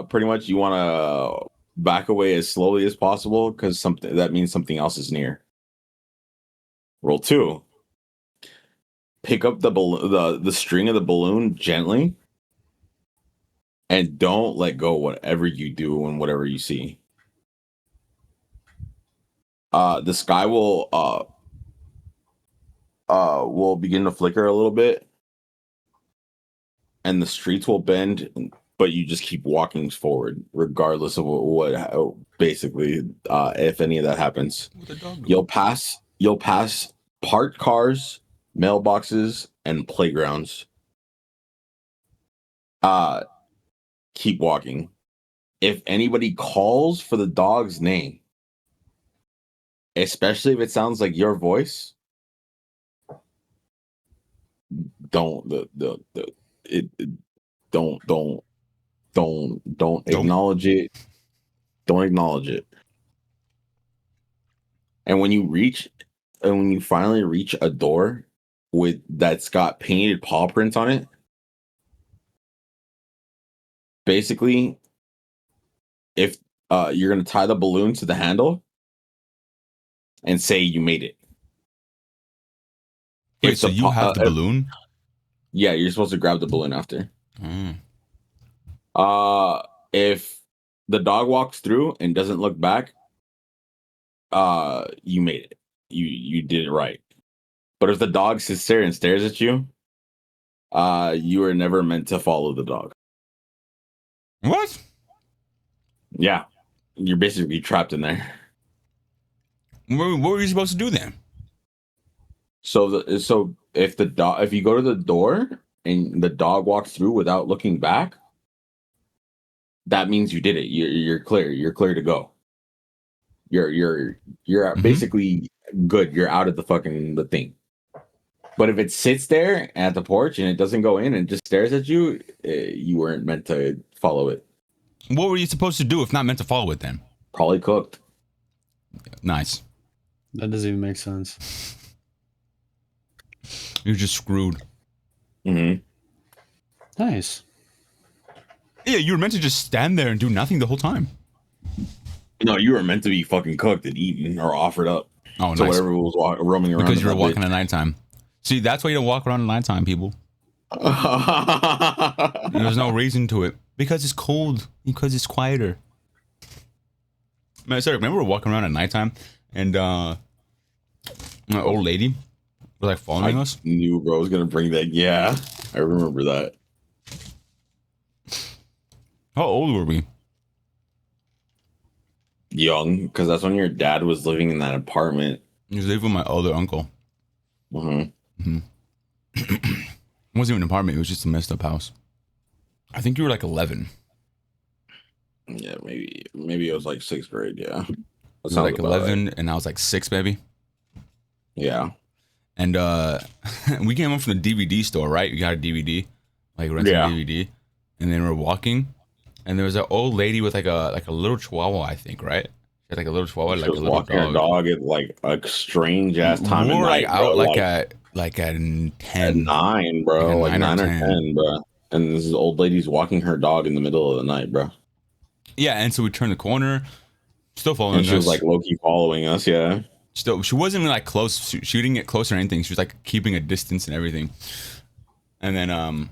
pretty much you want to back away as slowly as possible because something that means something else is near. Rule two: pick up the string of the balloon gently and don't let go whatever you do and whatever you see. The sky will begin to flicker a little bit and the streets will bend, but you just keep walking forward regardless of what basically if any of that happens. You'll pass parked cars, mailboxes, and playgrounds. Keep walking. If anybody calls for the dog's name, especially if it sounds like your voice, don't don't acknowledge it. Don't acknowledge it. And when you finally reach a door that's got painted paw prints on it, basically, if you're gonna tie the balloon to the handle and say you made it. Wait, so you have the balloon? Yeah, you're supposed to grab the balloon after. Mm. If the dog walks through and doesn't look back, you made it. You did it right. But if the dog sits there and stares at you, you were never meant to follow the dog. What? Yeah, you're basically trapped in there. What were you supposed to do then? So if you go to the door and the dog walks through without looking back, that means you did it. You're clear. You're clear to go. You're basically good. You're out of the thing. But if it sits there at the porch and it doesn't go in and just stares at you, you weren't meant to follow it. What were you supposed to do if not meant to follow it then? Probably cooked. Nice. That doesn't even make sense. You're just screwed. Mm-hmm. Nice. Yeah, you were meant to just stand there and do nothing the whole time. No, you were meant to be fucking cooked and eaten or offered up. Oh, to nice. whatever was roaming around. Because you were walking at nighttime. See, that's why you don't walk around at nighttime, people. There's no reason to it. Because it's cold. Because it's quieter. Man, sorry, remember we were walking around at nighttime and my old lady was like following us? Knew bro was gonna bring that. Yeah, I remember that. How old were we? Young, because that's when your dad was living in that apartment. He was living with my other uncle. Mm-hmm. It wasn't even an apartment. It was just a messed up house. I think you were like 11. Yeah, maybe it was like 6th grade. Yeah, I was like 11 right. And I was like 6, maybe. Yeah. And we came home from the DVD store, right? We got a DVD, like renting Yeah. a DVD, and then we're walking, and there was an old lady with like a little chihuahua, I think, right? She had like a little chihuahua, She like a was little walking her dog. dog at like a strange ass time We of were like night, bro. out like Like at at 10, 9, like a bro. Like 9 or 9 or 10. 10, bro. And this old lady's walking her dog in the middle of the night, bro. Yeah, and so we turned the corner, still following And she was us. like low-key following us, yeah. Still, she wasn't even like close. She didn't get close or anything. She was like keeping a distance and everything. And then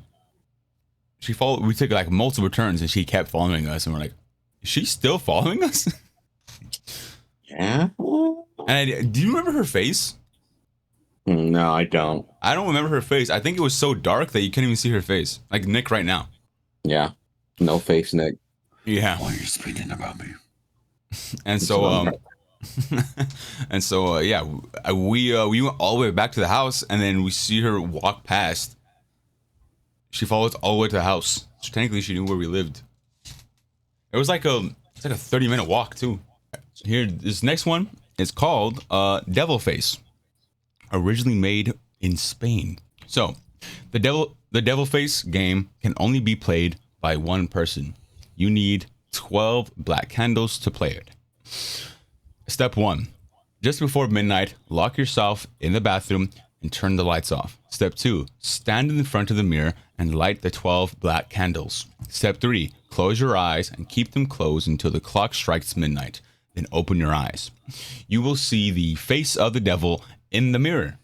she followed. We took like multiple turns, and she kept following us. And we're like, is she still following us? Yeah. And do you remember her face? No, I don't. I don't remember her face. I think it was so dark that you couldn't even see her face. Like Nick right now. Yeah. No face, Nick. Yeah. Why are you speaking about me? And so yeah, we went all the way back to the house, and then we see her walk past. She followed us all the way to the house. So technically, she knew where we lived. It was like it's like a 30-minute walk too. Here, this next one is called Devil Face, originally made in Spain. So, the Devil Face game can only be played by one person. You need 12 black candles to play it. Step 1. Just before midnight, lock yourself in the bathroom and turn the lights off. Step 2. Stand in front of the mirror and light the 12 black candles. Step 3. Close your eyes and keep them closed until the clock strikes midnight. Then open your eyes. You will see the face of the devil in the mirror.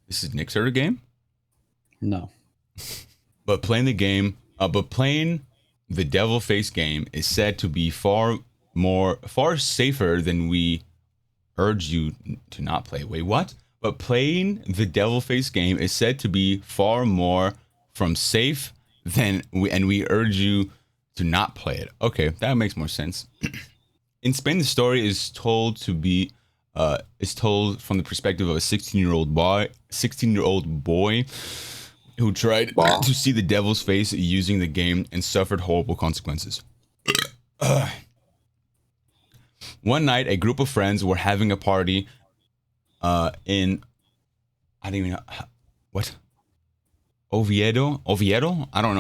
This is Nick's heard of game? No. But playing the devil face game is said to be far safer than we urge you to not play. Wait, what? But playing the devil face game is said to be far more from safe than we urge you to not play it. Okay, that makes more sense. In Spain, the story is told from the perspective of a 16-year-old boy who tried to see the devil's face using the game and suffered horrible consequences. One night, a group of friends were having a party in, I don't even know, what? Oviedo? I don't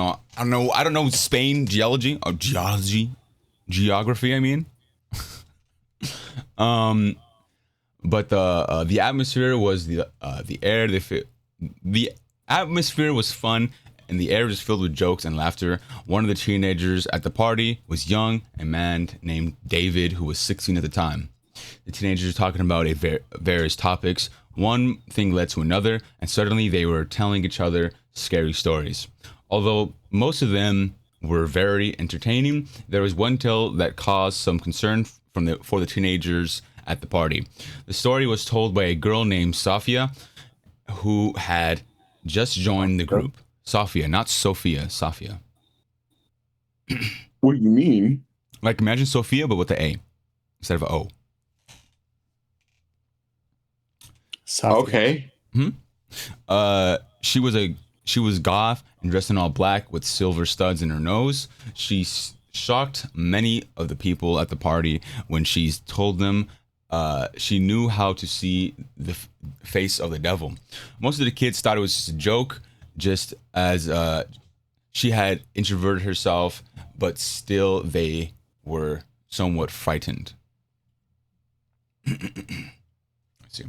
know Spain geography, I mean. But the atmosphere was the atmosphere was fun, and the air was filled with jokes and laughter. One of the teenagers at the party was young, a man named David, who was 16 at the time. The teenagers were talking about various topics. One thing led to another, and suddenly they were telling each other scary stories. Although most of them were very entertaining, there was one tale that caused some concern for the teenagers at the party. The story was told by a girl named Sofia, who had just joined the group. Sofia, not Sophia, Sofia. What do you mean? Like imagine Sophia, but with the A instead of an O. Okay. She was goth and dressed in all black with silver studs in her nose. She shocked many of the people at the party when she told them she knew how to see the face of the devil. Most of the kids thought it was just a joke, just as she had introverted herself, but still they were somewhat frightened. Let's see.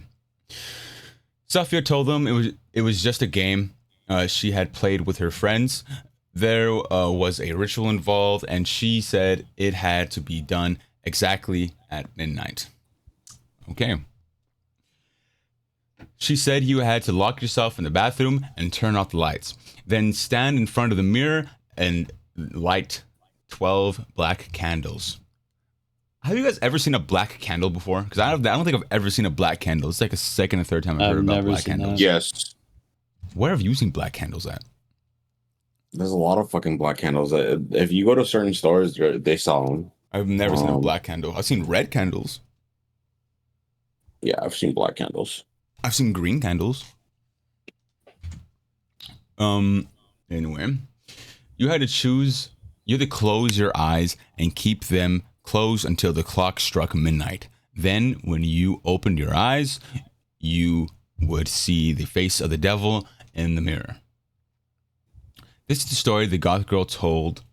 Safia told them it was just a game she had played with her friends. There was a ritual involved, and she said it had to be done exactly at midnight. Okay. She said you had to lock yourself in the bathroom and turn off the lights. Then stand in front of the mirror and light 12 black candles. Have you guys ever seen a black candle before? Because I don't think I've ever seen a black candle. It's like a second or third time I've heard about never black seen candles. that. Yes. Where have you seen black candles at? There's a lot of fucking black candles. If you go to certain stores, they sell them. I've never seen a black candle. I've seen red candles. Yeah, I've seen black candles. I've seen green candles. Anyway, you had to close your eyes and keep them closed until the clock struck midnight. Then, when you opened your eyes, you would see the face of the devil in the mirror. This is the story the goth girl told,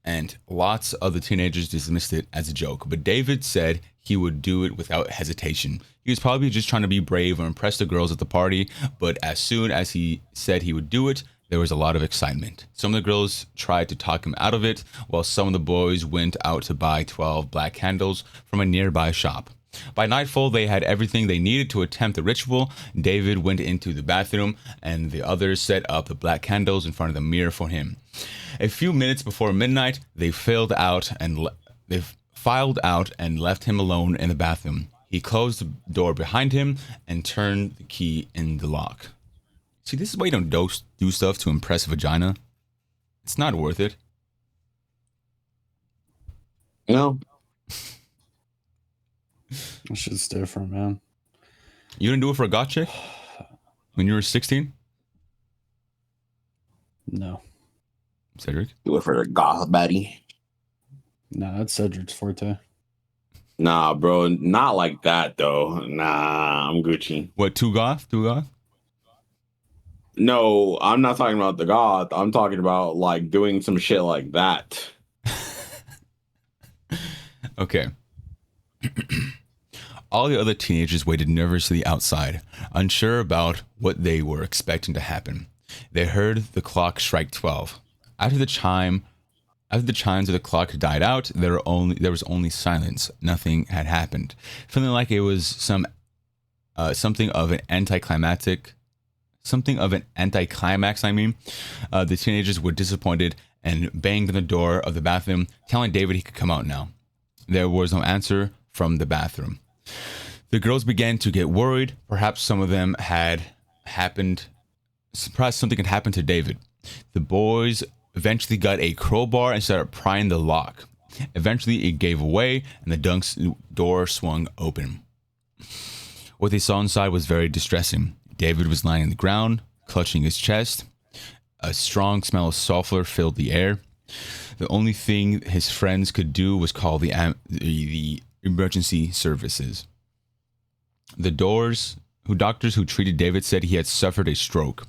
and lots of the teenagers dismissed it as a joke. But David said he would do it without hesitation. He was probably just trying to be brave or impress the girls at the party, but as soon as he said he would do it, there was a lot of excitement. Some of the girls tried to talk him out of it, while some of the boys went out to buy 12 black candles from a nearby shop. By nightfall, they had everything they needed to attempt the ritual. David went into the bathroom, and the others set up the black candles in front of the mirror for him. A few minutes before midnight, they filed out and left him alone in the bathroom. He closed the door behind him and turned the key in the lock. See, this is why you don't do stuff to impress a vagina. It's not worth it. No. That shit's different, man. You didn't do it for a goth chick when you were 16? No. Cedric? Do it for the goth baddie. Nah, that's Cedric's forte. Nah, bro. Not like that, though. Nah, I'm Gucci. What, too goth? Too goth? No, I'm not talking about the goth. I'm talking about, like, doing some shit like that. Okay. All the other teenagers waited nervously outside, unsure about what they were expecting to happen. They heard the clock strike 12. After the chimes of the clock died out, there was only silence. Nothing had happened. Feeling like it was something of an anticlimax. The teenagers were disappointed and banged on the door of the bathroom, telling David he could come out now. There was no answer from the bathroom. The girls began to get worried. Perhaps something had happened to David. The boys eventually got a crowbar and started prying the lock. Eventually, it gave away, and the dunk's door swung open. What they saw inside was very distressing. David was lying on the ground, clutching his chest. A strong smell of sulfur filled the air. The only thing his friends could do was call the emergency services. The doctors who treated David said he had suffered a stroke.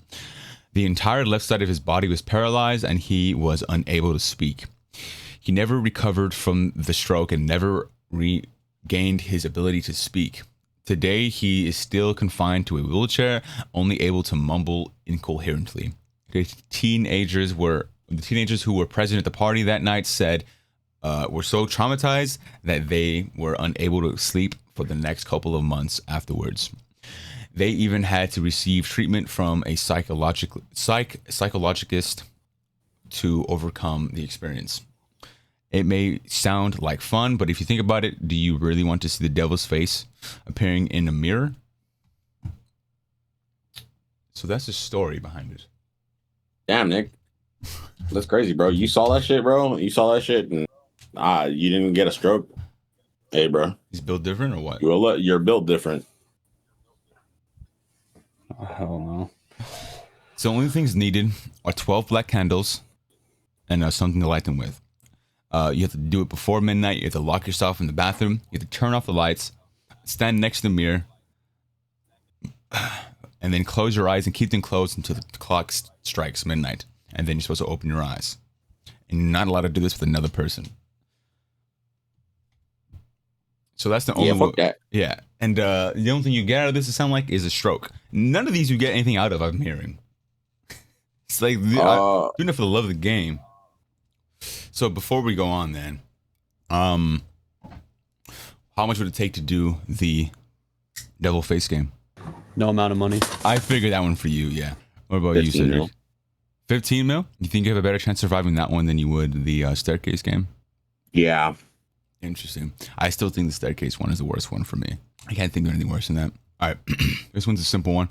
The entire left side of his body was paralyzed and he was unable to speak. He never recovered from the stroke and never regained his ability to speak. Today, he is still confined to a wheelchair, only able to mumble incoherently. The teenagers who were present at the party that night said were so traumatized that they were unable to sleep for the next couple of months afterwards. They even had to receive treatment from a psychologist to overcome the experience. It may sound like fun, but if you think about it, do you really want to see the devil's face appearing in a mirror? So that's the story behind it. Damn, Nick. That's crazy, bro. You saw that shit, bro? You saw that shit and you didn't get a stroke? Hey, bro. He's built different or what? You're built different. Oh, hell no. So the only things needed are 12 black candles and something to light them with. You have to do it before midnight. You have to lock yourself in the bathroom. You have to turn off the lights, stand next to the mirror, and then close your eyes and keep them closed until the clock strikes midnight. And then you're supposed to open your eyes. And you're not allowed to do this with another person. So that's the only fuck that. Yeah. And the only thing you get out of this, it sounds like, is a stroke. None of these you get anything out of, I'm hearing. It's like, doing it for the love of the game. So before we go on then, how much would it take to do the Devil Face game? No amount of money. I figured that one for you, yeah. What about you, 15 Cedric? mil. 15 mil? You think you have a better chance of surviving that one than you would the staircase game? Yeah. Interesting. I still think the staircase one is the worst one for me. I can't think of anything worse than that. All right. This one's a simple one.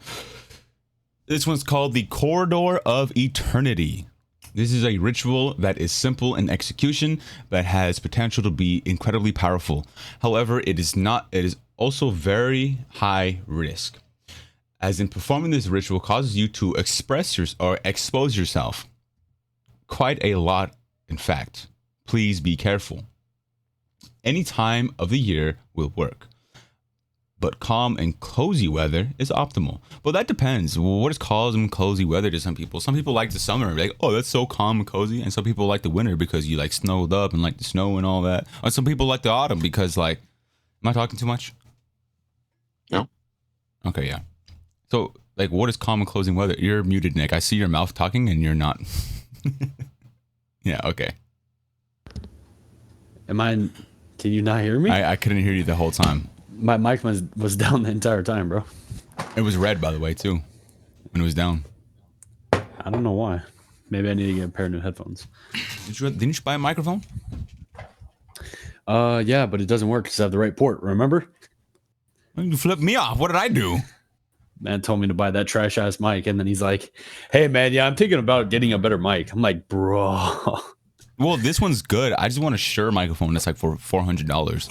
This one's called the Corridor of Eternity. This is a ritual that is simple in execution, but has potential to be incredibly powerful. However, it is also very high risk, as in performing this ritual causes you to expose yourself quite a lot, in fact. Please be careful. Any time of the year will work. but calm and cozy weather is optimal. But that depends. What is calm and cozy weather to some people? Some people like the summer, like, oh, that's so calm and cozy. And some people like the winter because you like snowed up and like the snow and all that. Or some people like the autumn because like, am I talking too much? No. Okay, yeah. So like, what is calm and cozy weather? You're muted, Nick. I see your mouth talking and you're not. Yeah, okay. Can you not hear me? I couldn't hear you the whole time. My mic was down the entire time, bro. It was red, by the way, too, when it was down. I don't know why. Maybe I need to get a pair of new headphones. Didn't you buy a microphone? Yeah, but it doesn't work because I have the right port, remember? You flipped me off. What did I do? Man told me to buy that trash ass mic, and then he's like, "Hey, man, yeah, I'm thinking about getting a better mic." I'm like, "Bro." Well, this one's good. I just want a Shure microphone that's like for $400.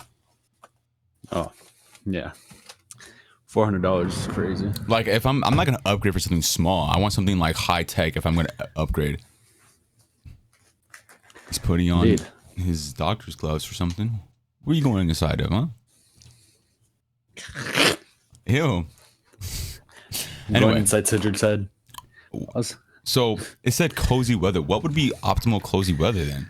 Oh, yeah. $400 is crazy. Like, if I'm not gonna upgrade for something small. I want something like high tech. If I'm gonna upgrade, he's putting on Indeed. his doctor's gloves or something. What are you going inside of, huh? Ew. Going Anyway, inside Cedric's head. so it said cozy weather. What would be optimal cozy weather then?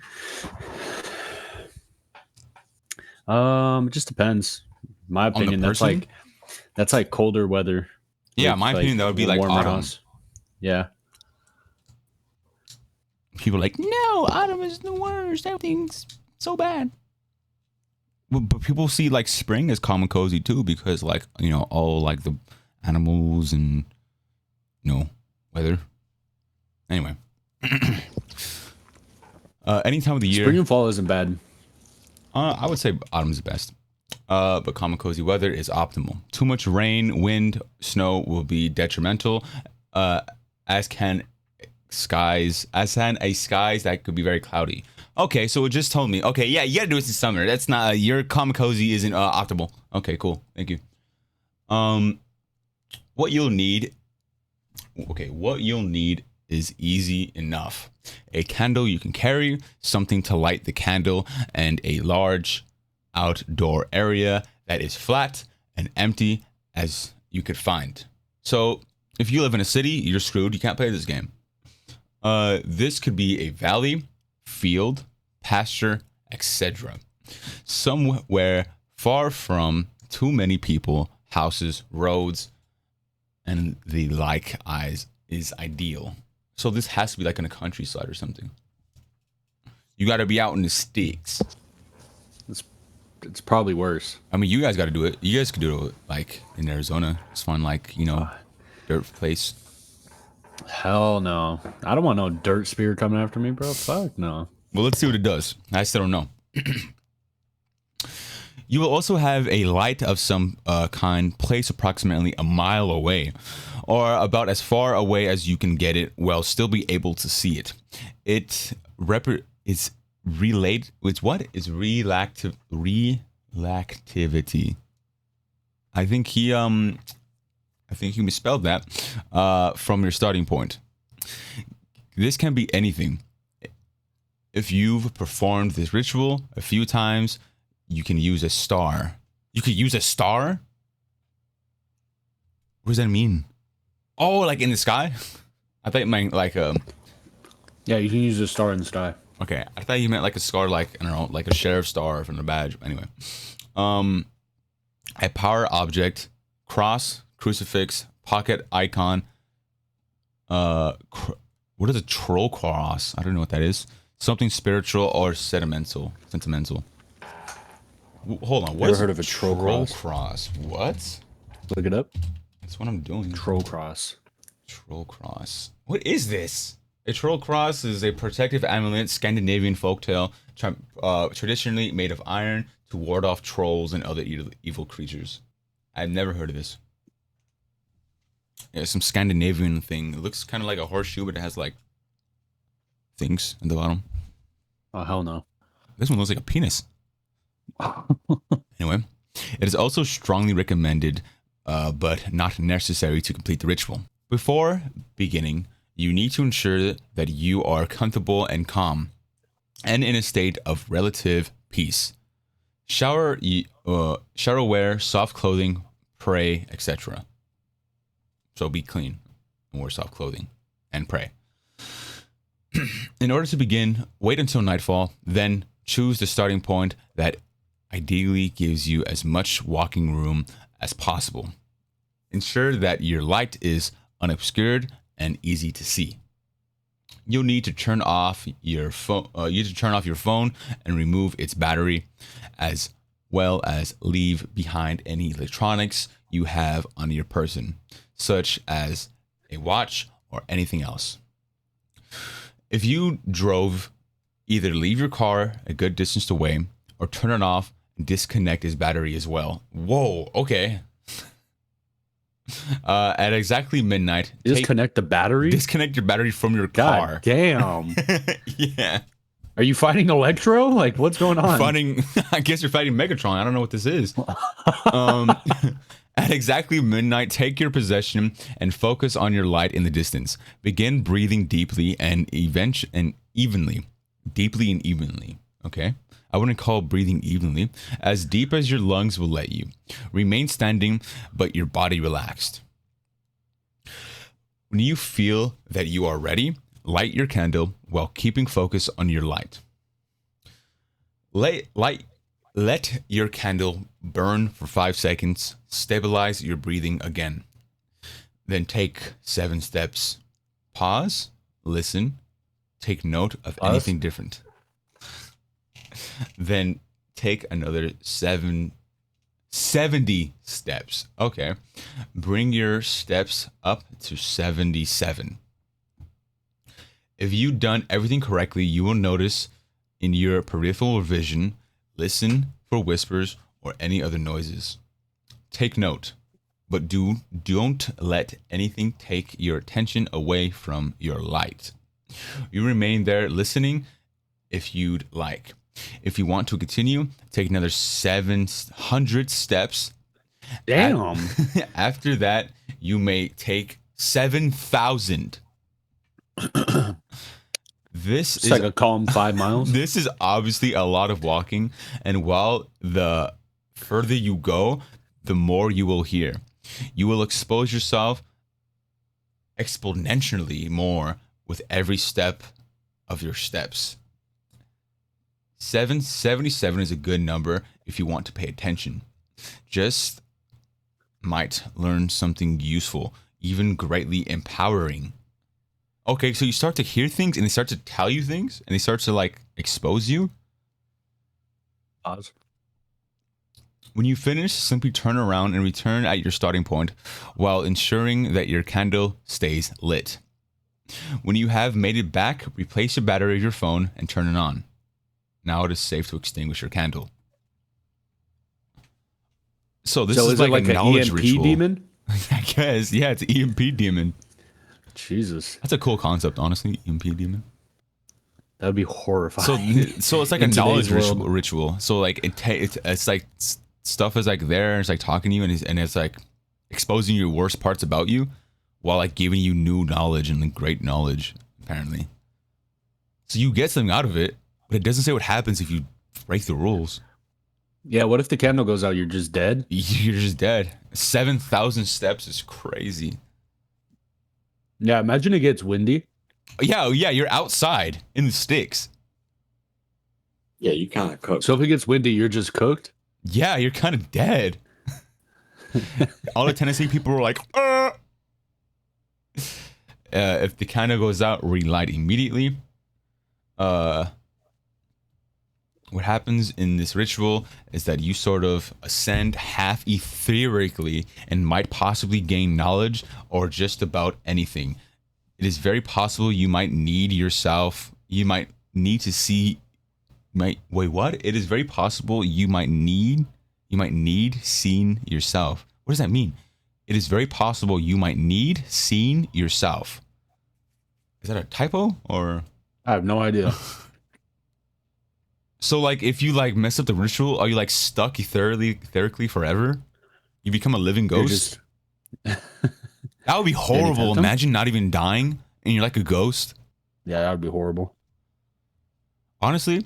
It just depends. My On the opinion, person? that's like colder weather. Yeah, with, my opinion, that would be a like warmer autumn. house. Yeah. People are like, no, autumn is the worst. Everything's so bad. But people see like spring as calm and cozy too, because like, you know, all like the animals and, you know, weather. Anyway. Any time of the year. Spring and fall isn't bad. I would say autumn's the best. But calm and cozy weather is optimal. Too much rain, wind, snow will be detrimental. As can skies that could be very cloudy. Okay, so it just told me. Okay, yeah, you gotta do it in summer. That's not your calm and cozy isn't optimal. Okay, cool. Thank you. What you'll need. Okay, what you'll need is easy enough. A candle you can carry, something to light the candle, and a large outdoor area that is flat and empty as you could find. So if you live in a city, you're screwed. You can't play this game. This could be a valley, field, pasture, etc. Somewhere far from too many people, houses, roads, and the like eyes is ideal. So this has to be like in a countryside or something. You got to be out in the sticks. It's probably worse. I mean, you guys got to do it. You guys could do it like in Arizona. It's fun, like, you know, dirt place. Hell no. I don't want no dirt spear coming after me, bro. Fuck no. Well, let's see what it does. I still don't know. You will also have a light of some kind placed approximately a mile away, or about as far away as you can get it while still be able to see it. It's relayed. It's what? It's relactivity. I think he misspelled that from your starting point. This can be anything. If you've performed this ritual a few times, you can use a star. You could use a star? What does that mean? Oh, like in the sky? I thought you meant like Yeah, you can use a star in the sky. Okay, I thought you meant like a star, like, I don't know, like a sheriff's star from the badge. Anyway. A power object, cross, crucifix, pocket icon. What is a troll cross? I don't know what that is. Something spiritual or sentimental. Hold on. What Ever is heard of a troll cross? What? Look it up. That's what I'm doing. Troll cross. Troll cross. What is this? A troll cross is a protective amulet, Scandinavian folktale, traditionally made of iron to ward off trolls and other evil creatures. I've never heard of this. Yeah, some Scandinavian thing. It looks kind of like a horseshoe, but it has like things at the bottom. Oh, hell no. This one looks like a penis. Anyway, it is also strongly recommended, but not necessary to complete the ritual. Before beginning, you need to ensure that you are comfortable and calm, and in a state of relative peace. Shower wear, soft clothing, pray, etc. So be clean and wear soft clothing and pray. In order to begin, wait until nightfall, then choose the starting point that ideally gives you as much walking room as possible. Ensure that your light is unobscured and easy to see. You'll need to turn off your phone. And remove its battery, as well as leave behind any electronics you have on your person, such as a watch or anything else. If you drove, either leave your car a good distance away or turn it off and disconnect its battery as well. Whoa, okay. At exactly midnight, Disconnect the battery? Disconnect your battery from your God car. damn. Yeah. Are you fighting Electro? Like, what's going on? I guess you're fighting Megatron. I don't know what this is. At exactly midnight, take your possession and focus on your light in the distance. Begin breathing deeply and evenly. Deeply and evenly. Okay? I wouldn't call breathing evenly. As deep as your lungs will let you. Remain standing, but your body relaxed. When you feel that you are ready, light your candle while keeping focus on your light. Let your candle burn for 5 seconds. Stabilize your breathing again. Then take 7 steps. Pause. Listen. Take note of anything different. Then take another 70 steps. Okay. Bring your steps up to 77. If you've done everything correctly, you will notice in your peripheral vision, listen for whispers or any other noises. Take note, but don't let anything take your attention away from your light. You remain there listening if you'd like. If you want to continue, take another 700 steps. Damn. After that, you may take 7,000. It's like a calm 5 miles. This is obviously a lot of walking, and while the further you go, the more you will hear. You will expose yourself exponentially more with every step of your steps. 777 is a good number if you want to pay attention. Just might learn something useful, even greatly empowering. Okay, so you start to hear things and they start to tell you things and they start to like expose you. Pause. When you finish, simply turn around and return at your starting point while ensuring that your candle stays lit. When you have made it back, replace your battery of your phone and turn it on. Now it is safe to extinguish your candle. So this is like a knowledge EMP ritual. demon? I guess, yeah, it's an EMP demon. Jesus. That's a cool concept, honestly, EMP demon. That would be horrifying. So it's like a knowledge ritual. So like it's like stuff is like there, and it's like talking to you, and it's like exposing your worst parts about you, while like giving you new knowledge and like great knowledge, apparently. So you get something out of it, but it doesn't say what happens if you break the rules. Yeah, what if the candle goes out? You're just dead? You're just dead. 7,000 steps is crazy. Yeah, imagine it gets windy. Yeah, you're outside in the sticks. Yeah, you kind of cook. So if it gets windy, you're just cooked? Yeah, you're kind of dead. All the Tennessee people were like, if the candle goes out, relight immediately. What happens in this ritual is that you sort of ascend half etherically and might possibly gain knowledge or just about anything. It is very possible you might need yourself. You might need to see. Wait, what? It is very possible you might need seen yourself. What does that mean? It is very possible you might need seen yourself. Is that a typo or? I have no idea. So like if you like mess up the ritual, are you like stuck etherically forever? You become a living ghost? That would be horrible. Imagine not even dying and you're like a ghost. Yeah, that would be horrible. Honestly,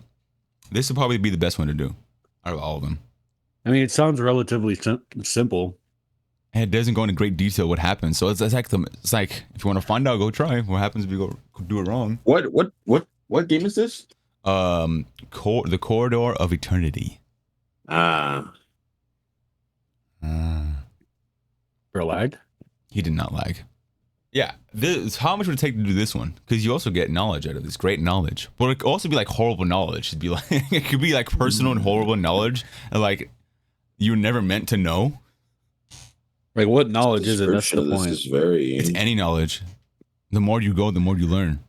this would probably be the best one to do out of all of them. I mean, it sounds relatively simple. And it doesn't go into great detail what happens. So it's like if you want to find out, go try. What happens if you go do it wrong? What game is this? The Corridor of Eternity. Ah, Bro, lagged? He did not lag. Yeah, how much would it take to do this one? Because you also get knowledge out of this, great knowledge. But it could also be like horrible knowledge. It'd be like it could be like personal and horrible knowledge, and like you were never meant to know. Like, what knowledge is it? That's description the of this point. is very. It's any knowledge. The more you go, the more you learn.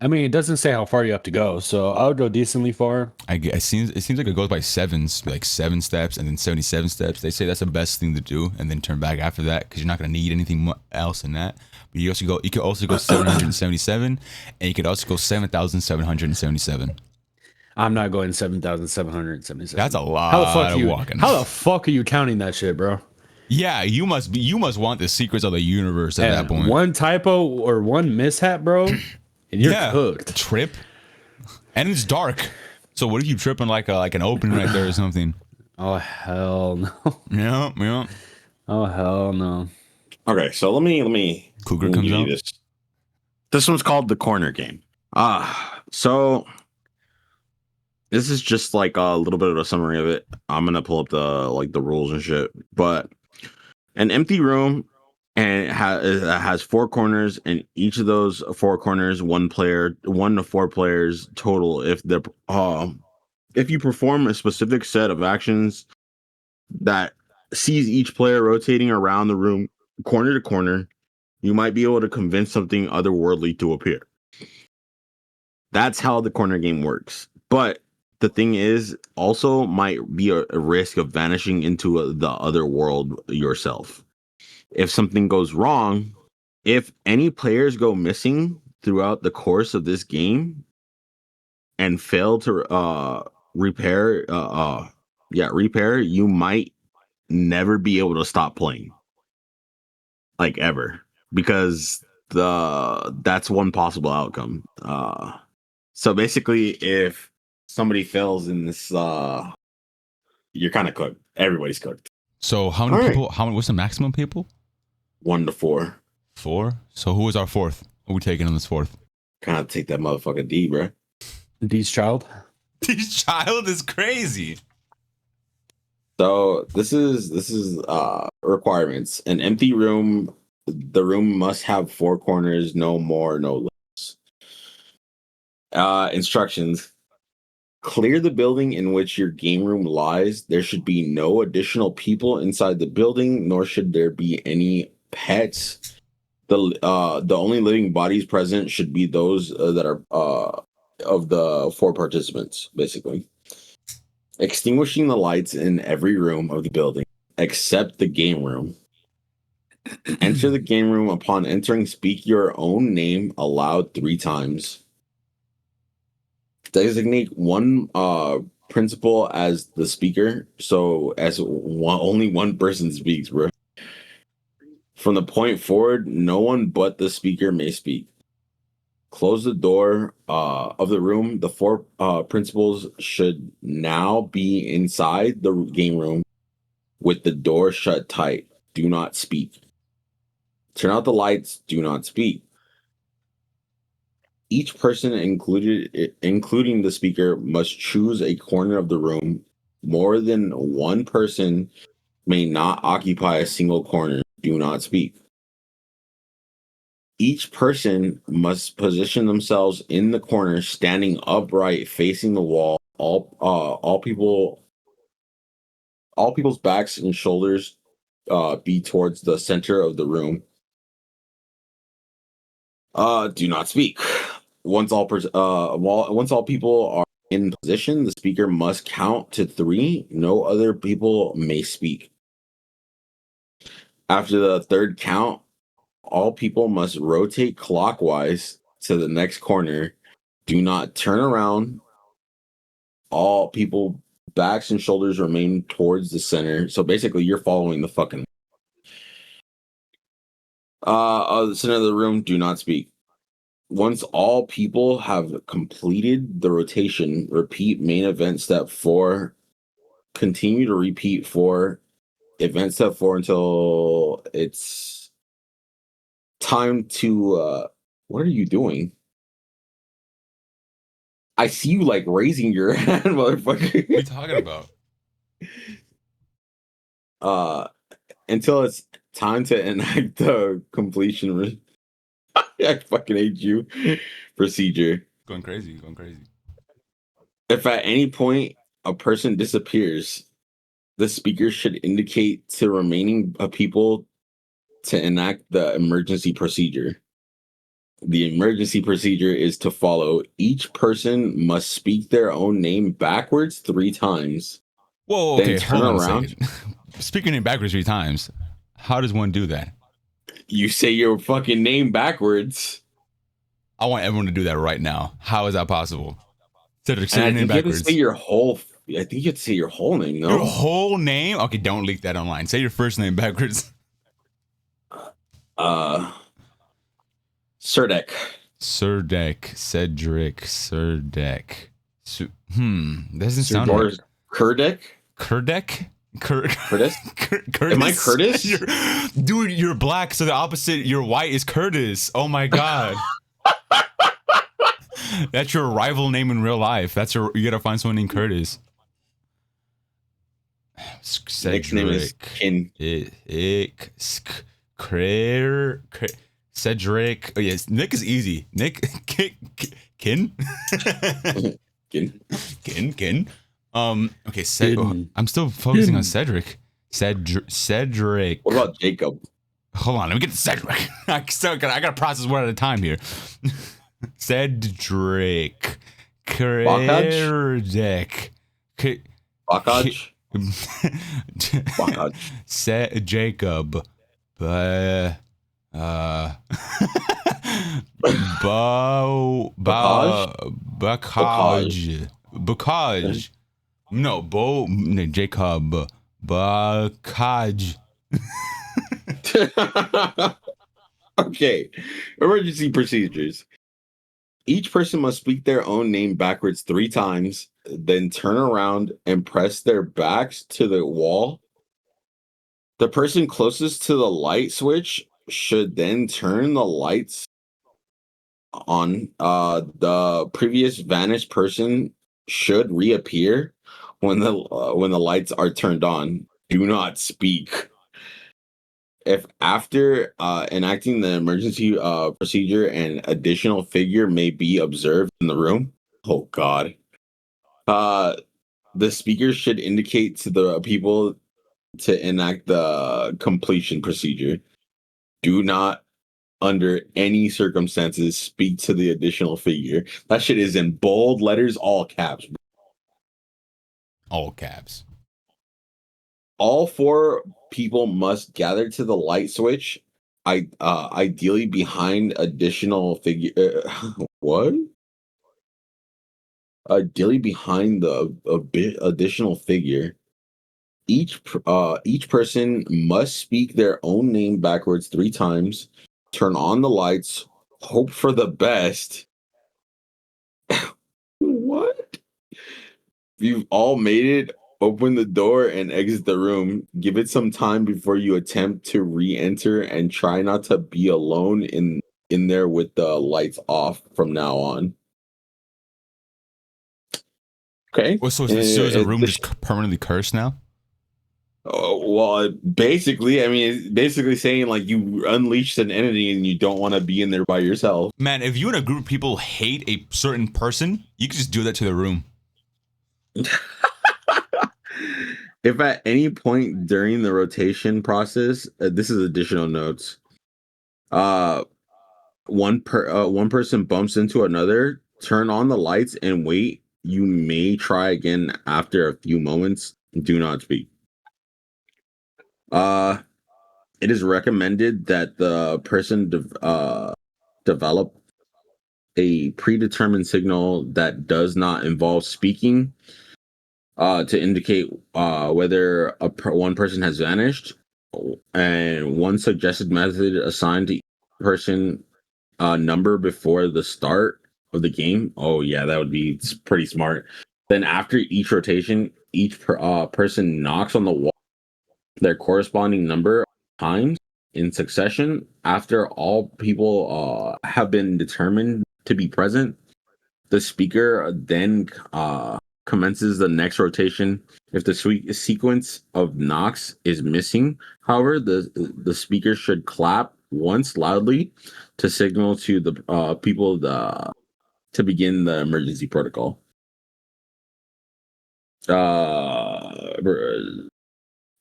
I mean, it doesn't say how far you have to go, so I would go decently far. It seems like it goes by sevens, like 7 steps and then 77 steps. They say that's the best thing to do, and then turn back after that because you're not gonna need anything else in that. But you could also go 777, and you could also go 7,777. I'm not going 7,777. That's a lot How the fuck of walking. How the fuck are you counting that shit, bro? Yeah, you must want the secrets of the universe at that point. One typo or one mishap, bro, and you're cooked. Trip, and it's dark. So what if you trip on like an opening right there or something? Oh hell no! Yeah. Oh hell no! Okay, so let me. Cougar let me comes give you out. This. This one's called the corner game. So this is just like a little bit of a summary of it. I'm gonna pull up the rules and shit. But an empty room, and it has 4 corners, and each of those 4 corners, 1 to 4 players total. If you perform a specific set of actions that sees each player rotating around the room, corner to corner, you might be able to convince something otherworldly to appear. That's how the corner game works. But the thing is, also might be a risk of vanishing into the other world yourself. If something goes wrong, if any players go missing throughout the course of this game and fail to repair, you might never be able to stop playing, like ever, because that's one possible outcome. So basically, if somebody fails in this, you're kind of cooked. Everybody's cooked. So how many All people? What's the maximum people? 1 to 4. 4. So who is our 4th? Who are we taking on this 4th? Kind of take that motherfucking D, bro. D's child. This child is crazy. So this is requirements. An empty room. The room must have 4 corners, no more, no less. Instructions. Clear the building in which your game room lies. There should be no additional people inside the building, nor should there be any pets. The only living bodies present should be those that are of the 4 participants, basically. Extinguishing the lights in every room of the building except the game room. Enter the game room. Upon entering, speak your own name aloud 3 times. Designate one principal as the speaker, so only one person speaks, bro. From the point forward, no one but the speaker may speak. Close the door of the room. The 4 principals should now be inside the game room with the door shut tight. Do not speak. Turn out the lights. Do not speak. Each person, including the speaker, must choose a corner of the room. More than one person may not occupy a single corner. Do not speak. Each person must position themselves in the corner, standing upright, facing the wall. All people's backs and shoulders be towards the center of the room. Do not speak. Once all people are in position, the speaker must count to 3. No other people may speak. After the 3rd count, all people must rotate clockwise to the next corner. Do not turn around. All people backs and shoulders remain towards the center. So basically, you're following the fucking. The center of the room. Do not speak. Once all people have completed the rotation, repeat main event step 4 continue to repeat for event step 4 until it's time to. What are you doing? I see you like raising your hand, motherfucker. What are you talking about? Until it's time to enact the completion. I fucking hate you. Procedure. Going crazy, going crazy. If at any point a person disappears, the speaker should indicate to remaining people to enact the emergency procedure. The emergency procedure is to follow. Each person must speak their own name backwards 3 times. Whoa, Then okay, turn hold on around. a second. Speak your name backwards 3 times. How does one do that? You say your fucking name backwards. I want everyone to do that right now. How is that possible? Cedric, say And your I name think you have to backwards. say your whole. I think you have to say your whole name, no? Your whole name? Okay, don't leak that online. Say your first name backwards. Surdek. Surdek, Cedric, Surdek. Doesn't sound right. Kurdek? Kurdek? Curtis? Curtis? Am I Curtis? Dude, you're black, so the opposite, you're white, is Curtis. Oh my god. That's your rival name in real life. You gotta find someone named Curtis. Nick's name is Kin. Cedric. Oh yes, Nick is easy. Nick Kin. Kin. Okay, I'm still focusing on Cedric. Cedric. What about Jacob? Hold on, let me get to Cedric. I gotta process one at a time here. Cedric. Credek. Bakaj? Jacob. Bakaj. No, Jacob. Bakaj. Okay. Emergency procedures. Each person must speak their own name backwards 3 times, then turn around and press their backs to the wall. The person closest to the light switch should then turn the lights on. The previous vanished person should reappear when the lights are turned on. Do not speak. If after enacting the emergency procedure, an additional figure may be observed in the room. Oh God. The speaker should indicate to the people to enact the completion procedure. Do not, under any circumstances, speak to the additional figure. That shit is in bold letters, all caps. All caps. All 4 people must gather to the light switch, ideally behind additional figure. What? Ideally behind the additional figure. Each person must speak their own name backwards 3 times. Turn on the lights. Hope for the best. What? You've all made it. Open the door and exit the room. Give it some time before you attempt to re-enter, and try not to be alone in there with the lights off from now on. Okay. Well, so is the room just permanently cursed now? Oh, well, basically, I mean, it's basically saying like you unleashed an entity and you don't want to be in there by yourself. Man, if you and a group of people hate a certain person, you can just do that to the room. If at any point during the rotation process, this is additional notes. One person bumps into another, turn on the lights and wait. You may try again after a few moments. Do not speak. It is recommended that the person develop a predetermined signal that does not involve speaking, to indicate whether one person has vanished, and one suggested method assigned to each person number before the start of the game. Oh yeah, that would be pretty smart. Then after each rotation, person knocks on the wall their corresponding number of times in succession after all people have been determined to be present. The speaker then commences the next rotation. If the sequence of knocks is missing, however, the speaker should clap once loudly to signal to the people to begin the emergency protocol.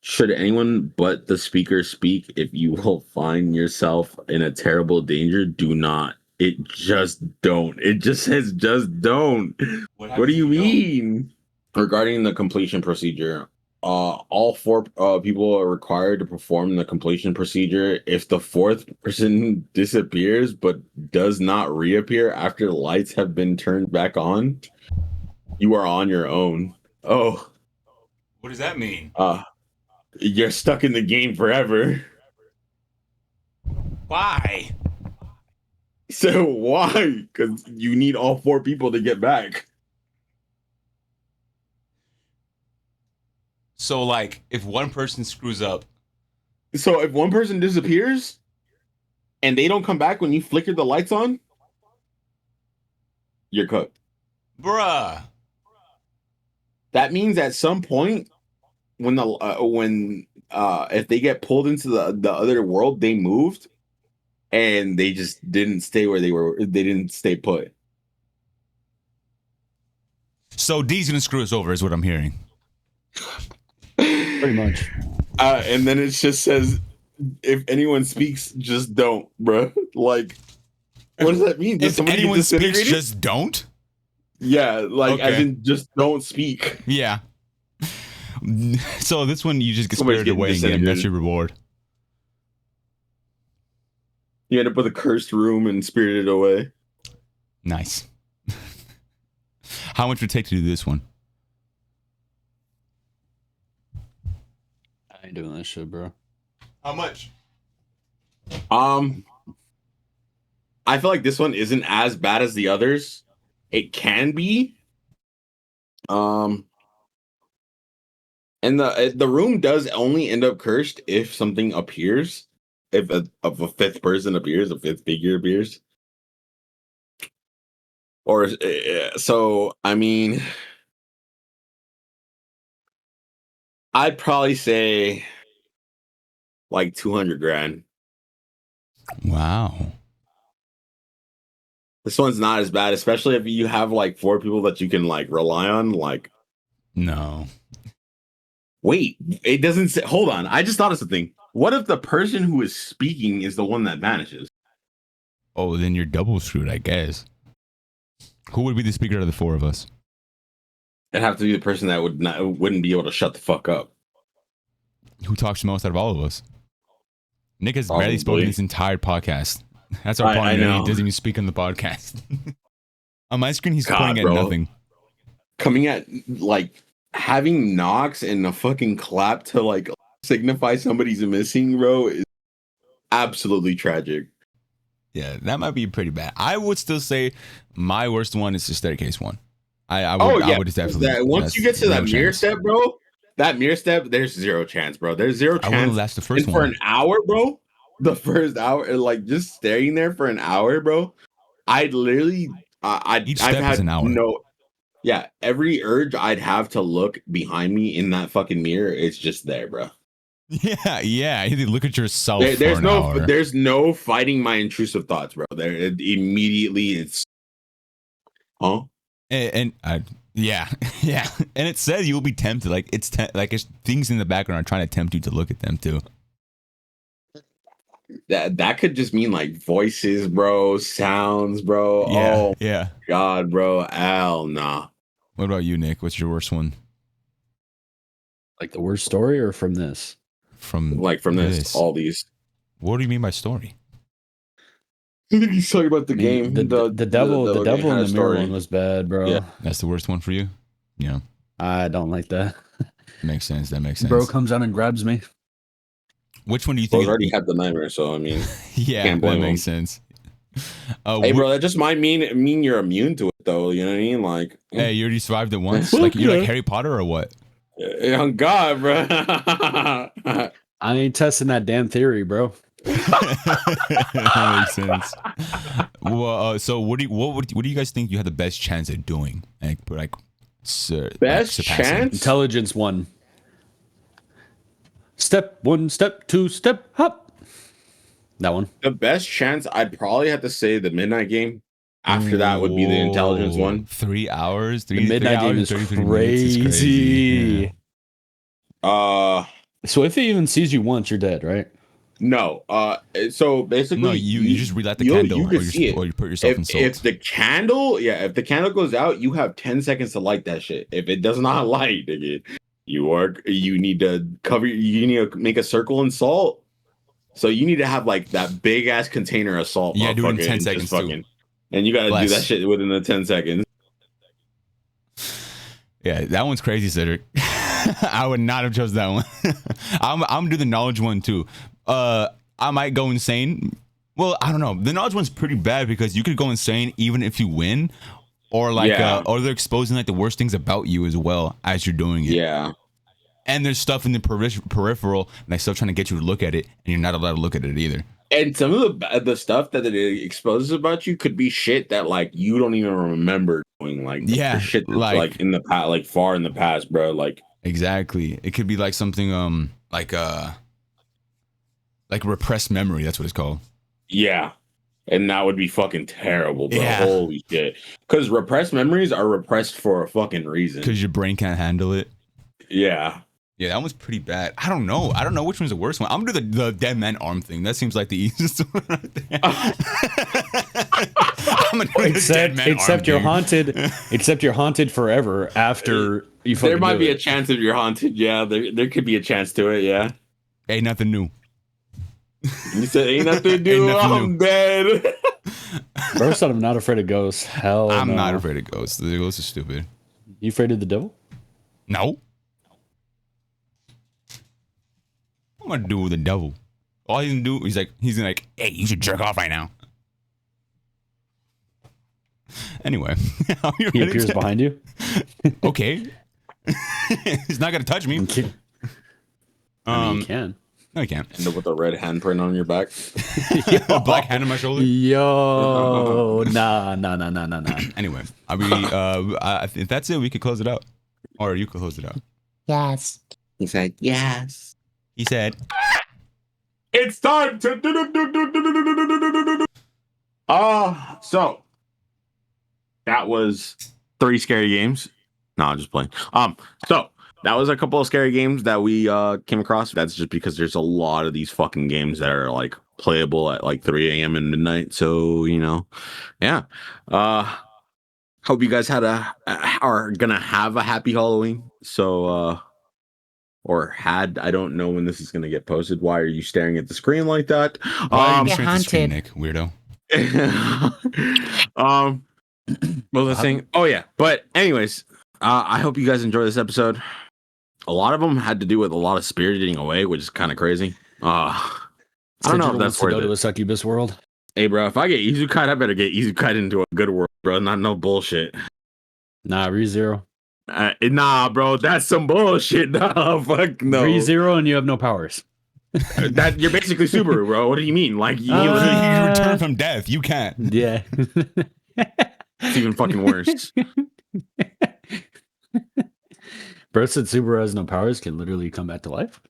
Should anyone but the speaker speak, if you will find yourself in a terrible danger, do not. It just don't. It just says just don't. What do you mean? Regarding the completion procedure, all four people are required to perform the completion procedure. If the fourth person disappears but does not reappear after the lights have been turned back on, you are on your own. Oh, What does that mean? You're stuck in the game forever. Why? So why? Because you need all four people to get back. So, like, if one person screws up, So if one person disappears and they don't come back when you flicker the lights on, you're cooked. bruh. That means at some point when if they get pulled into the other world, they moved and they just didn't stay where they were. They didn't stay put. So D's gonna screw us over, is what I'm hearing. Pretty much. And then it just says, if anyone speaks, just don't, bro. Like, what does that mean? Does If somebody get anyone speaks, disintegrated? just don't. Yeah, like as Okay. in just don't speak. Yeah. So this one, you just get Somebody's spirited getting away again. That's disintegrated. your reward. You end up with a cursed room and spirited away. Nice. How much would it take to do this one? I ain't doing that shit, bro. How much? I feel like this one isn't as bad as the others. It can be. And the room does only end up cursed if something appears. If a fifth person appears, a fifth figure appears. Or so, I mean, I'd probably say like 200 grand. Wow. This one's not as bad, especially if you have like four people that you can like rely on. Like, No. wait, it doesn't say. Hold on, I just thought of something. What if the person who is speaking is the one that vanishes? Oh, then you're double screwed, I guess. Who would be the speaker of the four of us? It'd have to be the person that wouldn't be able to shut the fuck up. Who talks the most out of all of us? Nick has barely Probably. spoken this entire podcast. That's our problem. I know. He doesn't even speak on the podcast. On my screen, he's God, pointing at bro. nothing. Coming at like having knocks and a fucking clap to like signify somebody's missing, bro, is absolutely tragic. Yeah, that might be pretty bad. I would still say my worst one is the staircase one. I would definitely. Once you get to that mirror step, bro, that mirror step, there's zero chance, bro. There's zero I wouldn't chance. last the first And for one. an hour, bro, the first hour, like just staying there for an hour, bro, I'd literally, Each I've step had is an hour. Yeah, every urge I'd have to look behind me in that fucking mirror, it's just there, bro. Yeah. You look at yourself. There's for an hour. there's no fighting my intrusive thoughts, bro. There immediately it's, huh? And yeah, and it says you will be tempted. Like it's things in the background are trying to tempt you to look at them too. That could just mean like voices, bro, sounds, bro. Yeah, Oh yeah. God, bro, hell nah. What about you, Nick? What's your worst one Like the worst story or from this? from This, all these. What do you mean by story? I think he's talking about the I mean, game. the devil in the mirror story. one was bad, bro. Yeah. That's the worst one for you? Yeah, I don't like that. makes sense. That makes sense. Bro comes out and grabs me. Which one do you Well, think? I already had the nightmare, so I mean, Yeah, can't that blame makes sense. hey, bro, that just might mean you're immune to it, though. You know what I mean? Like, Hey, you already survived it once. Like you're like Harry Potter or what? On God, bro. I ain't testing that damn theory, bro. That makes sense. Well, so what do you guys think you have the best chance at doing? Best surpassing? chance? Intelligence 1. Step 1, step 2, step hop. That one. The best chance, I'd probably have to say the midnight game. After that would be the intelligence one. 3 hours. The midnight game is 33 minutes is crazy. Uh, So if it even sees you once, you're dead, right? no. So basically, No, you just relight the candle, you or can see it. you put yourself in salt. If the candle, if the candle goes out, you have 10 seconds to light that shit. If it does not light, nigga, you need to cover. You need to make a circle in salt. So you need to have like that big ass container of salt. Yeah, do it in 10 and seconds too. And you got to do that shit within the 10 seconds. Yeah, that one's crazy, Cedric. I would not have chose that one. I'm gonna do the knowledge one too. I might go insane. Well, I don't know. The knowledge one's pretty bad because you could go insane even if you win, or or they're exposing like the worst things about you as well as you're doing it. Yeah. And there's stuff in the peripheral, and they're still trying to get you to look at it, and you're not allowed to look at it either. And some of the stuff that it exposes about you could be shit that like you don't even remember doing. Like the shit that's like in the past, like far in the past, bro. Like exactly, it could be like something like repressed memory. That's what it's called. Yeah, and that would be fucking terrible, bro. Yeah. Holy shit! Because repressed memories are repressed for a fucking reason. Because your brain can't handle it. Yeah. Yeah, that one's pretty bad. I don't know which one's the worst one. I'm gonna do the dead man arm thing. That seems like the easiest one right there. I'm gonna do the dead man except arm you're thing. haunted. Except you're haunted forever after you. There might be it. a chance if you're haunted. Yeah, there could be a chance to it. Yeah. Ain't nothing new. You said ain't nothing to do. Ain't nothing I'm dead. Bro said I'm not afraid of ghosts. Hell, I'm no. not afraid of ghosts. The ghosts are stupid. You afraid of the devil? No. What am I gonna do with the devil? All he's gonna do, he's gonna like, hey, you should jerk off right now. Anyway, He appears behind you. Okay. He's not gonna touch me. I mean, you can. No, he can't. End up with a red handprint on your back. A black hand on my shoulder. Yo, nah. Anyway, if that's it, we could close it out, or you could close it out. Yes. He said yes. He said, It's time to so that was 3 scary games. No, I'm just playing. So that was a couple of scary games that we came across. That's just because there's a lot of these fucking games that are like playable at like 3 a.m. and midnight. So, yeah. Hope you guys are gonna have a happy Halloween. So I don't know when this is gonna get posted. Why are you staring at the screen like that? You're haunted. Nick, weirdo. What was I saying? Oh yeah. But anyways, I hope you guys enjoy this episode. A lot of them had to do with a lot of spirit getting away, which is kind of crazy. I don't know if that's to worth go to it. a succubus world. Hey, bro, if I get Izukite, I better get Izukite into a good world, bro. Not no bullshit. Nah, ReZero. Nah, bro, that's some bullshit. Nah, fuck no. ReZero, and you have no powers. That you're basically Subaru, bro. What do you mean? Like you You return from death. You can't. Yeah. it's even fucking worse. Bro said Subaru has no powers, can literally come back to life.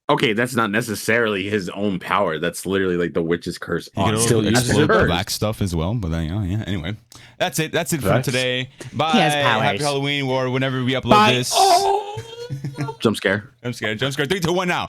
Okay, that's not necessarily his own power. That's literally like the witch's curse. You can still also use explode it. black stuff as well, but then yeah. Anyway, that's it. That's it for Right. today. Bye. He has powers. Happy Halloween, or whenever we upload Bye. this. Jump scare. I'm scared. Jump scare. 3, 2, 1 now.